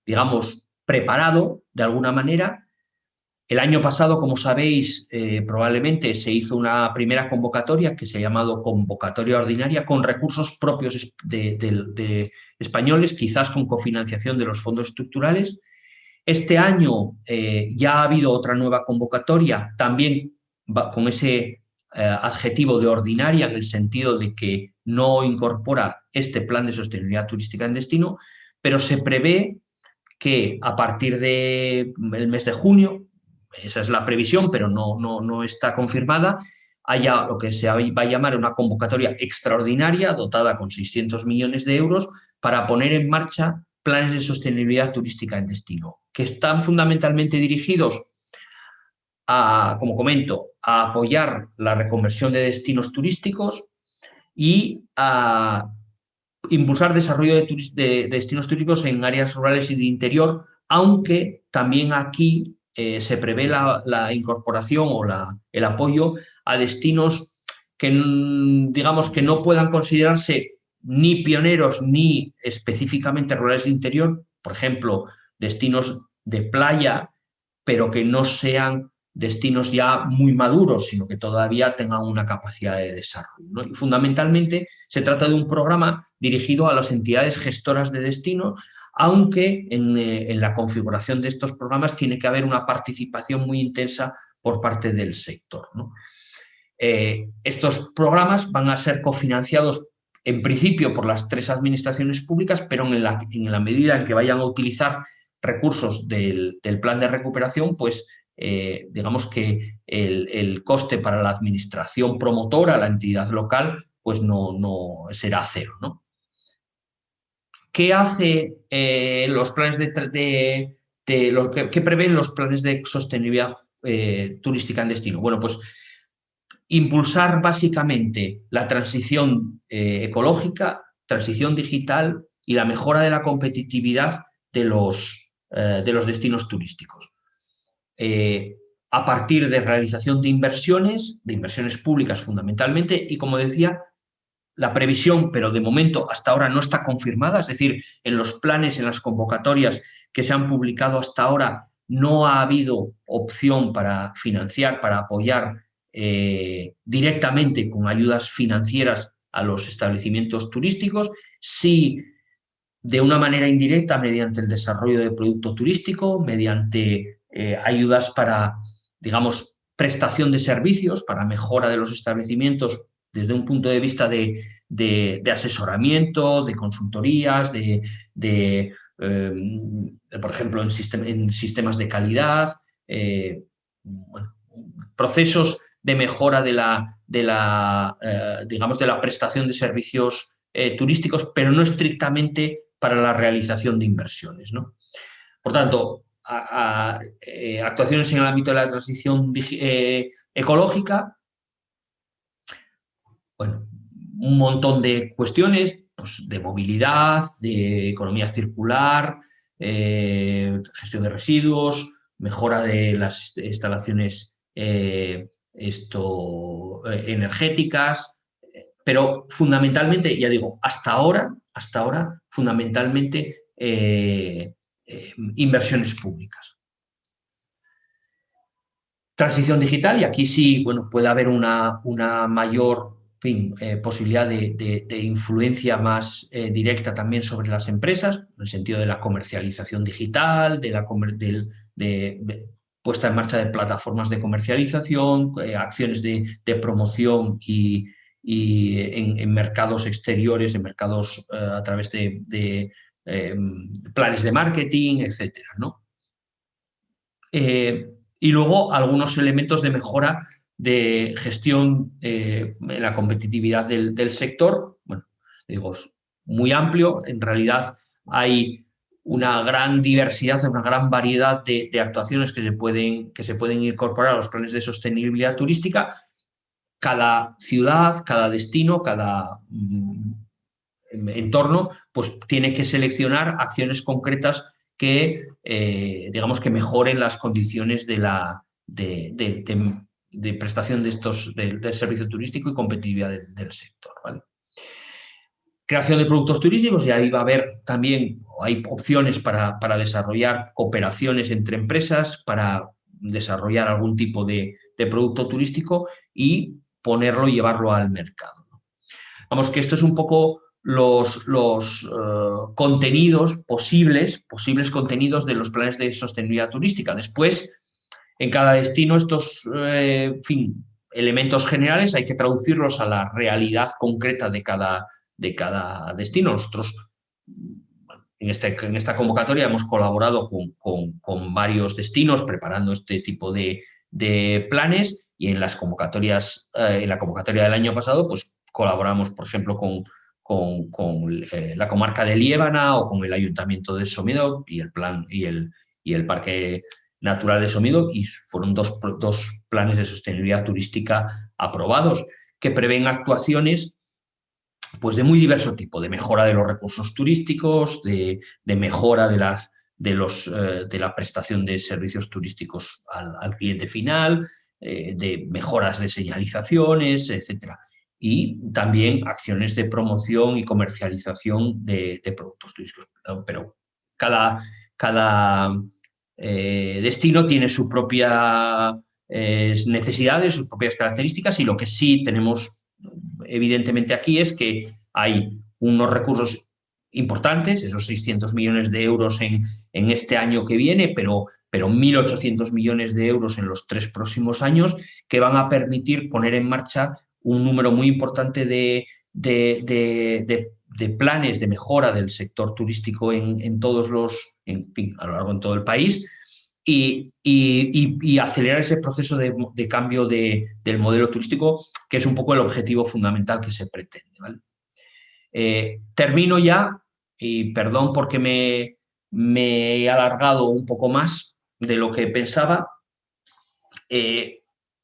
digamos, preparado de alguna manera. El año pasado, como sabéis, probablemente se hizo una primera convocatoria que se ha llamado convocatoria ordinaria con recursos propios de españoles, quizás con cofinanciación de los fondos estructurales. Este año ya ha habido otra nueva convocatoria, también con ese adjetivo de ordinaria, en el sentido de que no incorpora este plan de sostenibilidad turística en destino, pero se prevé que a partir del mes de junio, esa es la previsión, pero no está confirmada, haya lo que se va a llamar una convocatoria extraordinaria dotada con 600 millones de euros para poner en marcha planes de sostenibilidad turística en destino, que están fundamentalmente dirigidos como comento, a apoyar la reconversión de destinos turísticos y a impulsar desarrollo de destinos turísticos en áreas rurales y de interior, aunque también aquí se prevé la incorporación o el apoyo a destinos digamos, que no puedan considerarse ni pioneros ni específicamente rurales de interior, por ejemplo, destinos de playa, pero que no sean destinos ya muy maduros, sino que todavía tengan una capacidad de desarrollo, ¿no? Y fundamentalmente se trata de un programa dirigido a las entidades gestoras de destino, aunque en la configuración de estos programas tiene que haber una participación muy intensa por parte del sector, ¿no? Estos programas van a ser cofinanciados en principio por las 3 administraciones públicas, pero en la medida en que vayan a utilizar recursos del plan de recuperación, pues digamos que el coste para la administración promotora, la entidad local, pues no será cero, ¿no? ¿Qué hace los planes ¿qué prevén los planes de sostenibilidad turística en destino? Bueno, pues impulsar básicamente la transición ecológica, transición digital y la mejora de la competitividad de los destinos turísticos. A partir de realización de inversiones públicas fundamentalmente, y como decía, la previsión, pero de momento hasta ahora no está confirmada, es decir, en los planes, en las convocatorias que se han publicado hasta ahora, no ha habido opción para financiar, para apoyar directamente con ayudas financieras a los establecimientos turísticos, sí de una manera indirecta mediante el desarrollo de producto turístico, mediante ayudas para, digamos, prestación de servicios, para mejora de los establecimientos desde un punto de vista de asesoramiento, de consultorías, por ejemplo, en sistemas de calidad, bueno, procesos de mejora digamos, de la prestación de servicios turísticos, pero no estrictamente para la realización de inversiones, ¿no? Por tanto, actuaciones en el ámbito de la transición ecológica, bueno, un montón de cuestiones, pues, de movilidad, de economía circular, gestión de residuos, mejora de las instalaciones energéticas, pero fundamentalmente, ya digo, hasta ahora, fundamentalmente inversiones públicas. Transición digital, y aquí sí, bueno, puede haber una mayor posibilidad de influencia más directa también sobre las empresas, en el sentido de la comercialización digital, de puesta en marcha de plataformas de comercialización, acciones de promoción y en mercados exteriores, en mercados a través de planes de marketing, etcétera, ¿no? Y luego algunos elementos de mejora de gestión en la competitividad del sector. Bueno, digo, es muy amplio. En realidad hay una gran diversidad, una gran variedad de actuaciones que se pueden incorporar a los planes de sostenibilidad turística. Cada ciudad, cada destino, cada entorno, pues tiene que seleccionar acciones concretas que, digamos, que mejoren las condiciones de prestación del servicio turístico y competitividad del sector, ¿vale? Creación de productos turísticos, y ahí va a haber también, hay opciones para desarrollar cooperaciones entre empresas, para desarrollar algún tipo de producto turístico y ponerlo y llevarlo al mercado. Vamos, que esto es un poco los contenidos posibles contenidos de los planes de sostenibilidad turística. Después, en cada destino, estos elementos generales hay que traducirlos a la realidad concreta de cada destino. Nosotros, en esta convocatoria, hemos colaborado con varios destinos preparando este tipo de planes, y en las convocatorias, en la convocatoria del año pasado, pues colaboramos, por ejemplo, con la comarca de Liébana o con el Ayuntamiento de Somiedo y el Parque Natural de Somiedo, y fueron dos planes de sostenibilidad turística aprobados que prevén actuaciones, pues, de muy diverso tipo, de mejora de los recursos turísticos, de mejora de la prestación de servicios turísticos al cliente final, de mejoras de señalizaciones, etcétera. y también acciones de promoción y comercialización de productos turísticos. Pero cada destino tiene sus propias necesidades, sus propias características, y lo que sí tenemos evidentemente aquí es que hay unos recursos importantes, esos 600 millones de euros en este año que viene, pero 1.800 millones de euros en los 3 próximos años, que van a permitir poner en marcha un número muy importante de planes de mejora del sector turístico en todos a lo largo de todo el país, y acelerar ese proceso de cambio del modelo turístico, que es un poco el objetivo fundamental que se pretende, ¿vale? Termino ya, y perdón porque me he alargado un poco más de lo que pensaba.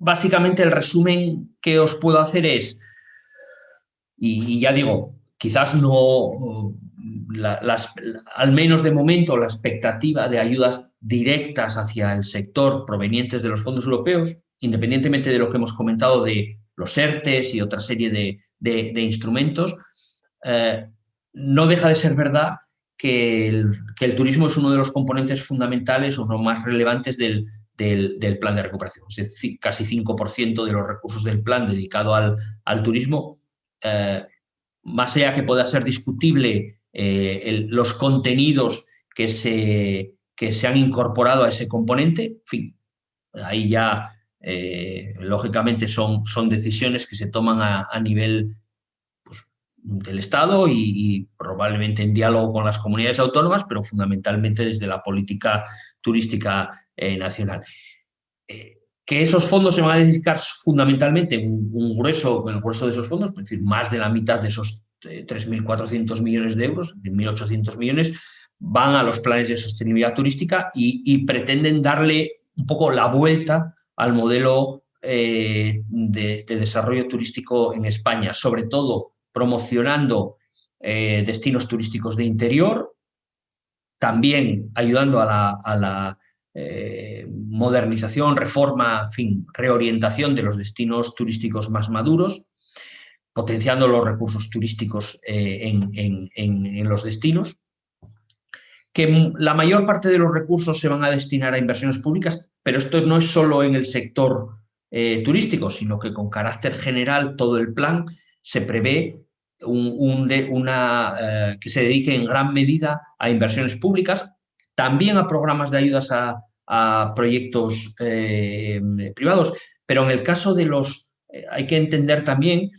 Básicamente el resumen que os puedo hacer es, y ya digo, quizás no, al menos de momento, la expectativa de ayudas directas hacia el sector provenientes de los fondos europeos, independientemente de lo que hemos comentado de los ERTEs y otra serie de instrumentos, no deja de ser verdad que el turismo es uno de los componentes fundamentales o no más relevantes del plan de recuperación. Es decir, casi 5% de los recursos del plan dedicado al turismo, más allá que pueda ser discutible los contenidos que se han incorporado a ese componente, en fin, ahí ya lógicamente son decisiones que se toman a nivel del Estado y probablemente en diálogo con las comunidades autónomas, pero fundamentalmente desde la política turística nacional. Que esos fondos se van a dedicar fundamentalmente, el grueso de esos fondos, es decir, más de la mitad de esos 3.400 millones de euros, de 1.800 millones, van a los planes de sostenibilidad turística y pretenden darle un poco la vuelta al modelo de desarrollo turístico en España, sobre todo promocionando destinos turísticos de interior, también ayudando a la modernización, reforma, en fin, reorientación de los destinos turísticos más maduros, potenciando los recursos turísticos en los destinos, que la mayor parte de los recursos se van a destinar a inversiones públicas, pero esto no es solo en el sector turístico, sino que con carácter general todo el plan se prevé que se dedique en gran medida a inversiones públicas, también a programas de ayudas a proyectos privados, pero en el caso de hay que entender también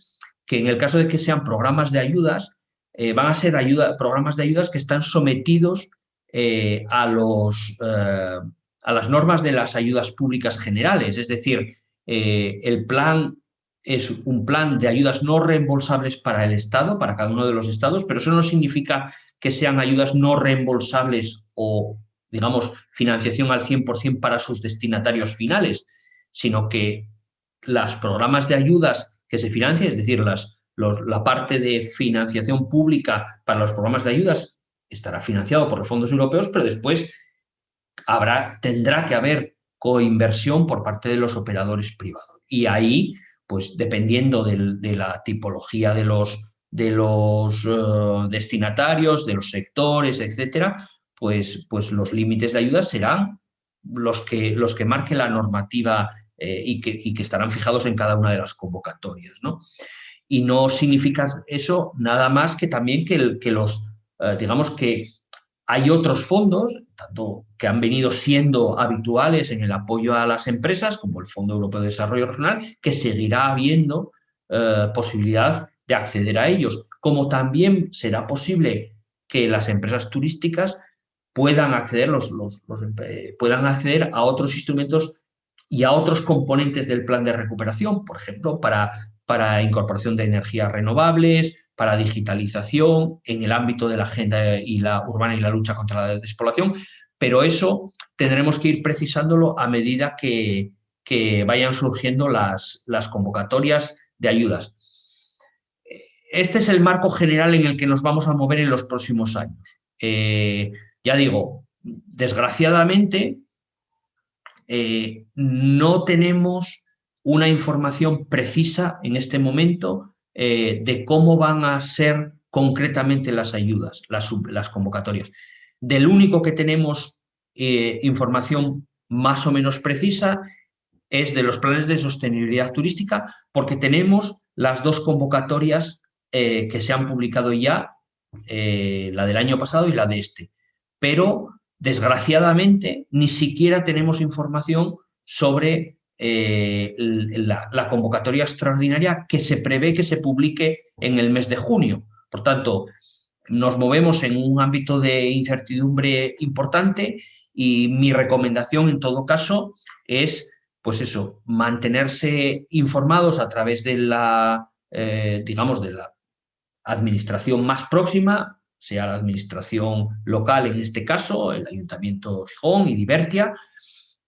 que en el caso de que sean programas de ayudas, van a ser programas de ayudas que están sometidos a las normas de las ayudas públicas generales, es decir, el plan es un plan de ayudas no reembolsables para el Estado, para cada uno de los estados, pero eso no significa que sean ayudas no reembolsables o, digamos, financiación al 100% para sus destinatarios finales, sino que los programas de ayudas que se financian, es decir, la parte de financiación pública para los programas de ayudas estará financiado por los fondos europeos, pero después tendrá que haber coinversión por parte de los operadores privados. Y ahí, pues dependiendo de la tipología de los destinatarios, de los sectores, etcétera, pues los límites de ayuda serán los que marque la normativa y que estarán fijados en cada una de las convocatorias, ¿no? Y no significa eso nada más que también digamos que hay otros fondos, tanto que han venido siendo habituales en el apoyo a las empresas, como el Fondo Europeo de Desarrollo Regional, que seguirá habiendo posibilidad de acceder a ellos, como también será posible que las empresas turísticas puedan acceder, puedan acceder a otros instrumentos y a otros componentes del plan de recuperación, por ejemplo, para incorporación de energías renovables, para digitalización, en el ámbito de la agenda urbana y la lucha contra la despoblación, pero eso tendremos que ir precisándolo a medida que vayan surgiendo las convocatorias de ayudas. Este es el marco general en el que nos vamos a mover en los próximos años. Ya digo, desgraciadamente, no tenemos una información precisa en este momento de cómo van a ser concretamente las ayudas, las convocatorias. Del único que tenemos información más o menos precisa es de los planes de sostenibilidad turística, porque tenemos las dos convocatorias que se han publicado ya, la del año pasado y la de este. Pero, desgraciadamente, ni siquiera tenemos información sobre la convocatoria extraordinaria que se prevé que se publique en el mes de junio. Por tanto, nos movemos en un ámbito de incertidumbre importante y mi recomendación, en todo caso, es, pues eso, mantenerse informados a través de digamos, de la administración más próxima, sea la administración local en este caso, el Ayuntamiento de Gijón y Divertia,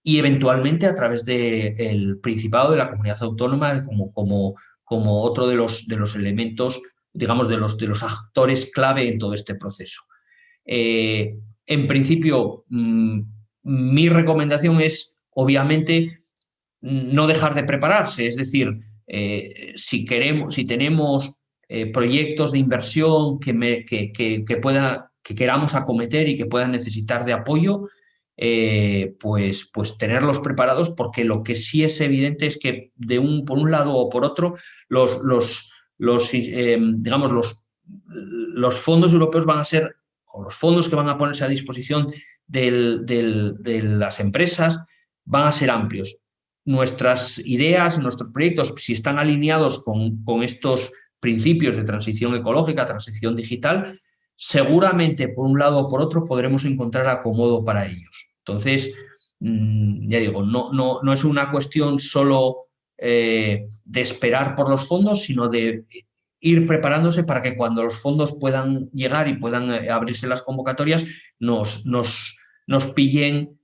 y eventualmente a través del Principado de la Comunidad Autónoma como otro de los elementos, digamos, de los actores clave en todo este proceso. En principio, mi recomendación es, obviamente, no dejar de prepararse, es decir, si tenemos proyectos de inversión que queramos acometer y que puedan necesitar de apoyo, pues tenerlos preparados, porque lo que sí es evidente es que por un lado o por otro, digamos, los fondos europeos van a ser, o los fondos que van a ponerse a disposición de las empresas, van a ser amplios. Nuestras ideas, nuestros proyectos, si están alineados con estos principios de transición ecológica, transición digital, seguramente por un lado o por otro podremos encontrar acomodo para ellos. Entonces, ya digo, no es una cuestión solo de esperar por los fondos, sino de ir preparándose para que cuando los fondos puedan llegar y puedan abrirse las convocatorias, nos pillen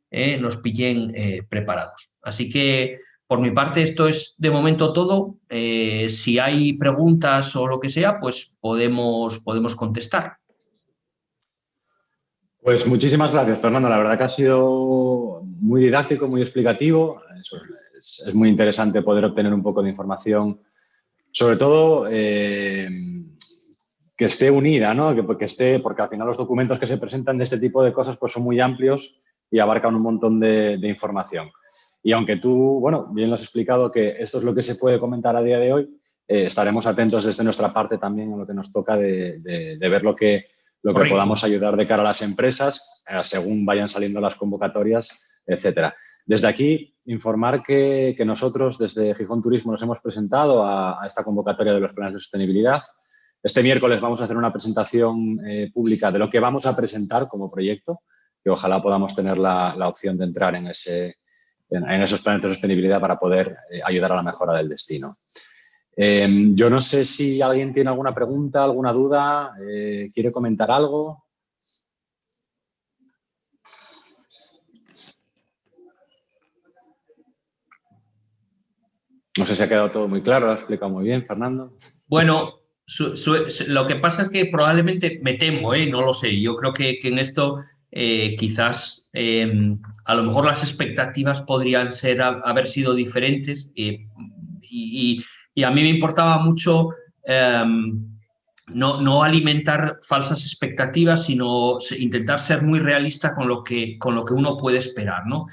preparados. Así que, por mi parte, esto es de momento todo. Si hay preguntas o lo que sea, pues podemos contestar. Pues muchísimas gracias, Fernando. La verdad que ha sido muy didáctico, muy explicativo. Es muy interesante poder obtener un poco de información, sobre todo que esté unida, ¿no? Porque al final los documentos que se presentan de este tipo de cosas pues son muy amplios y abarcan un montón de información. Y aunque tú, bueno, bien lo has explicado que esto es lo que se puede comentar a día de hoy, estaremos atentos desde nuestra parte también a lo que nos toca de ver lo que podamos ayudar de cara a las empresas según vayan saliendo las convocatorias, etcétera. Desde aquí, informar que nosotros desde Gijón Turismo nos hemos presentado a esta convocatoria de los planes de sostenibilidad. Este miércoles vamos a hacer una presentación pública de lo que vamos a presentar como proyecto, que ojalá podamos tener la opción de entrar en esos planes de sostenibilidad para poder ayudar a la mejora del destino. Yo no sé si alguien tiene alguna pregunta, alguna duda, quiere comentar algo. No sé si ha quedado todo muy claro, lo ha explicado muy bien, Fernando. Bueno, lo que pasa es que probablemente, me temo, no lo sé, yo creo que en esto quizás a lo mejor las expectativas podrían haber sido diferentes y a mí me importaba mucho no alimentar falsas expectativas, sino intentar ser muy realista con lo que uno puede esperar, ¿no?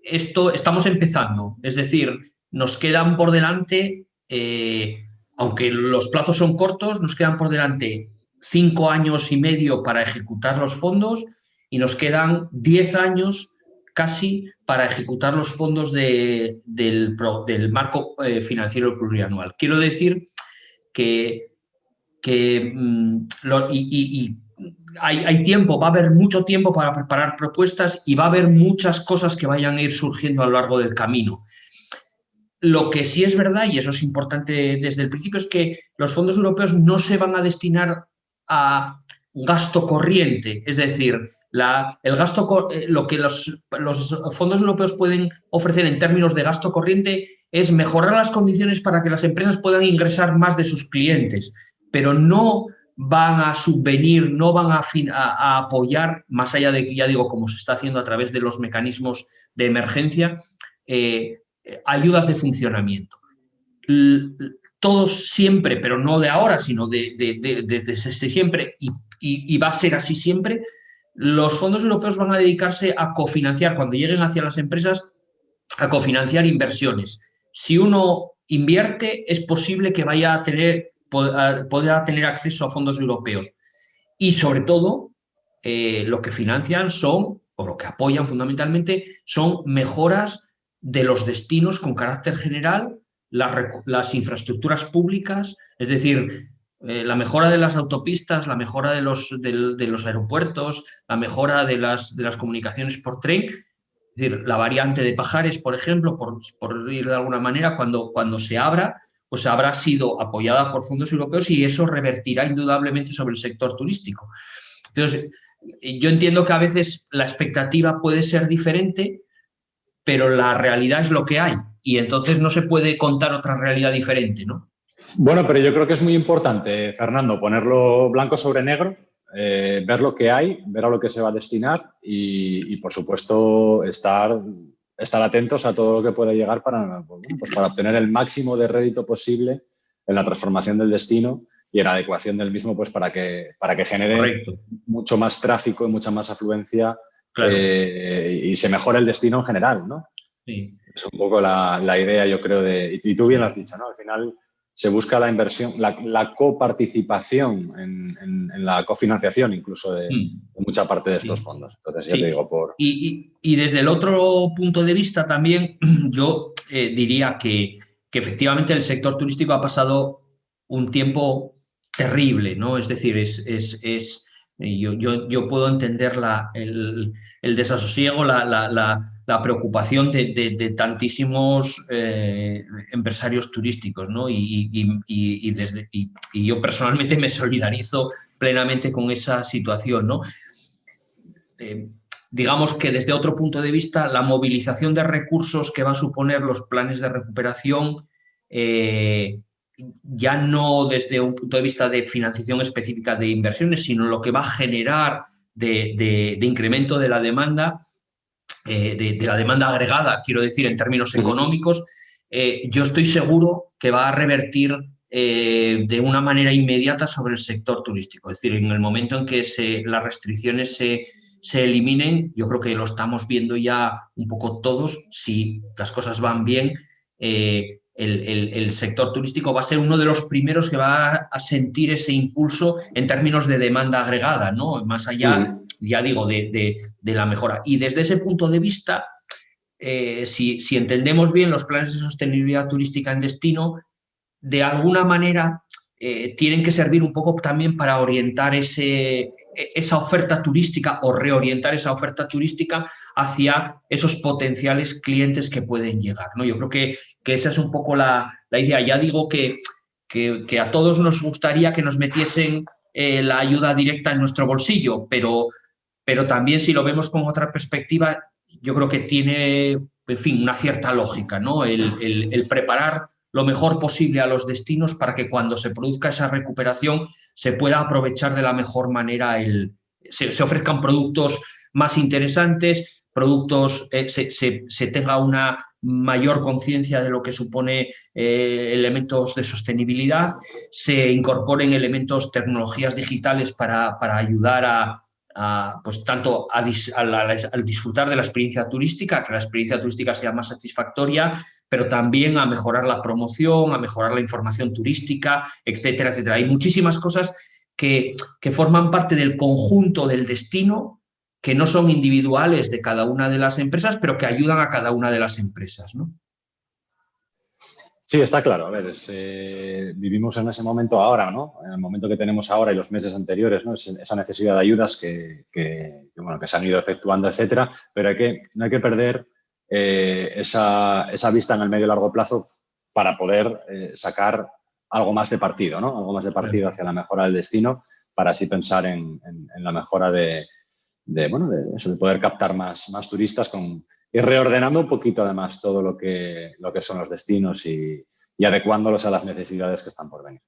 Estamos empezando, es decir, nos quedan por delante, aunque los plazos son cortos, nos quedan por delante 5 años y medio para ejecutar los fondos y nos quedan 10 años casi para ejecutar los fondos del marco financiero plurianual. Quiero decir que hay tiempo, va a haber mucho tiempo para preparar propuestas y va a haber muchas cosas que vayan a ir surgiendo a lo largo del camino. Lo que sí es verdad, y eso es importante desde el principio, es que los fondos europeos no se van a destinar a gasto corriente, es decir, lo que los fondos europeos pueden ofrecer en términos de gasto corriente es mejorar las condiciones para que las empresas puedan ingresar más de sus clientes, pero no van a subvenir, no van a apoyar, más allá de que, ya digo, como se está haciendo a través de los mecanismos de emergencia, ayudas de funcionamiento. todos siempre, pero no de ahora, sino desde siempre, y va a ser así siempre, los fondos europeos van a dedicarse a cofinanciar, cuando lleguen hacia las empresas, a cofinanciar inversiones. Si uno invierte, es posible que vaya a pueda tener acceso a fondos europeos. Y sobre todo, lo que financian son, o lo que apoyan fundamentalmente, son mejoras de los destinos con carácter general, las infraestructuras públicas, es decir, la mejora de las autopistas, la mejora de los aeropuertos, la mejora de las comunicaciones por tren. Es decir, la variante de Pajares, por ejemplo, por ir de alguna manera, cuando se abra, pues habrá sido apoyada por fondos europeos y eso revertirá indudablemente sobre el sector turístico. Entonces, yo entiendo que a veces la expectativa puede ser diferente, pero la realidad es lo que hay y entonces no se puede contar otra realidad diferente, ¿no? Bueno, pero yo creo que es muy importante, Fernando, ponerlo blanco sobre negro, ver lo que hay, ver a lo que se va a destinar y por supuesto, estar atentos a todo lo que pueda llegar para obtener el máximo de rédito posible en la transformación del destino y en la adecuación del mismo, pues para que genere Correcto. mucho más tráfico y mucha más afluencia, claro. Y se mejore el destino en general, ¿no? Sí. Es un poco la idea, yo creo, y tú bien lo has dicho, ¿no? Al final se busca la inversión, la coparticipación en la cofinanciación incluso de mucha parte de estos fondos. Entonces, ya te digo, y desde el otro punto de vista también, yo diría que efectivamente el sector turístico ha pasado un tiempo terrible, ¿no? Es decir, yo puedo entender el desasosiego, la preocupación de tantísimos empresarios turísticos, ¿no? Y yo personalmente me solidarizo plenamente con esa situación, ¿no? Digamos que desde otro punto de vista, la movilización de recursos que va a suponer los planes de recuperación, ya no desde un punto de vista de financiación específica de inversiones, sino lo que va a generar de incremento de la demanda, de la demanda agregada, quiero decir, en términos económicos, yo estoy seguro que va a revertir de una manera inmediata sobre el sector turístico. Es decir, en el momento en que las restricciones se eliminen, yo creo que lo estamos viendo ya un poco todos, si las cosas van bien, el sector turístico va a ser uno de los primeros que va a sentir ese impulso en términos de demanda agregada, ¿no? Más allá, ya digo, de la mejora. Y desde ese punto de vista, si entendemos bien los planes de sostenibilidad turística en destino, de alguna manera tienen que servir un poco también para orientar esa oferta turística o reorientar esa oferta turística hacia esos potenciales clientes que pueden llegar, ¿no? Yo creo que esa es un poco la idea. Ya digo que a todos nos gustaría que nos metiesen la ayuda directa en nuestro bolsillo, pero también si lo vemos con otra perspectiva, yo creo que tiene, en fin, una cierta lógica, ¿no? El preparar lo mejor posible a los destinos para que cuando se produzca esa recuperación se pueda aprovechar de la mejor manera, se ofrezcan productos más interesantes, productos, se tenga una mayor conciencia de lo que supone elementos de sostenibilidad, se incorporen elementos, tecnologías digitales para ayudar pues tanto al disfrutar de la experiencia turística, que la experiencia turística sea más satisfactoria, pero también a mejorar la promoción, a mejorar la información turística, etcétera, etcétera. Hay muchísimas cosas que forman parte del conjunto del destino, que no son individuales de cada una de las empresas, pero que ayudan a cada una de las empresas, ¿no? Sí, está claro. A ver, vivimos en ese momento ahora, ¿no? En el momento que tenemos ahora y los meses anteriores, ¿no? Esa necesidad de ayudas que se han ido efectuando, etcétera, pero no hay que perder esa vista en el medio y largo plazo para poder sacar algo más de partido, ¿no? Algo más de partido hacia la mejora del destino, para así pensar en la mejora de poder captar más turistas y reordenando un poquito además todo lo que son los destinos y adecuándolos a las necesidades que están por venir.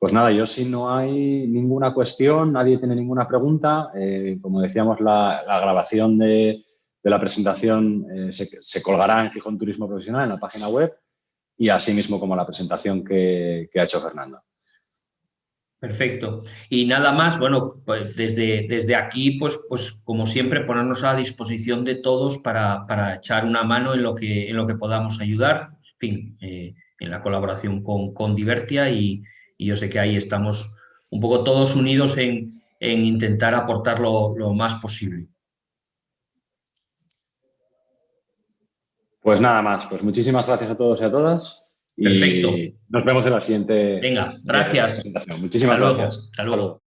Pues nada, yo si no hay ninguna cuestión, nadie tiene ninguna pregunta, como decíamos, la grabación de la presentación se colgará en Gijón Turismo Profesional en la página web y así mismo como la presentación que ha hecho Fernando. Perfecto. Y nada más, bueno, pues desde aquí, pues como siempre, ponernos a disposición de todos para echar una mano en lo que podamos ayudar, en fin, en la colaboración con Divertia y yo sé que ahí estamos un poco todos unidos en intentar aportar lo más posible. Pues nada más, pues muchísimas gracias a todos y a todas Perfecto. y nos vemos en la siguiente Venga, gracias. presentación. Muchísimas Hasta luego. gracias. Hasta luego.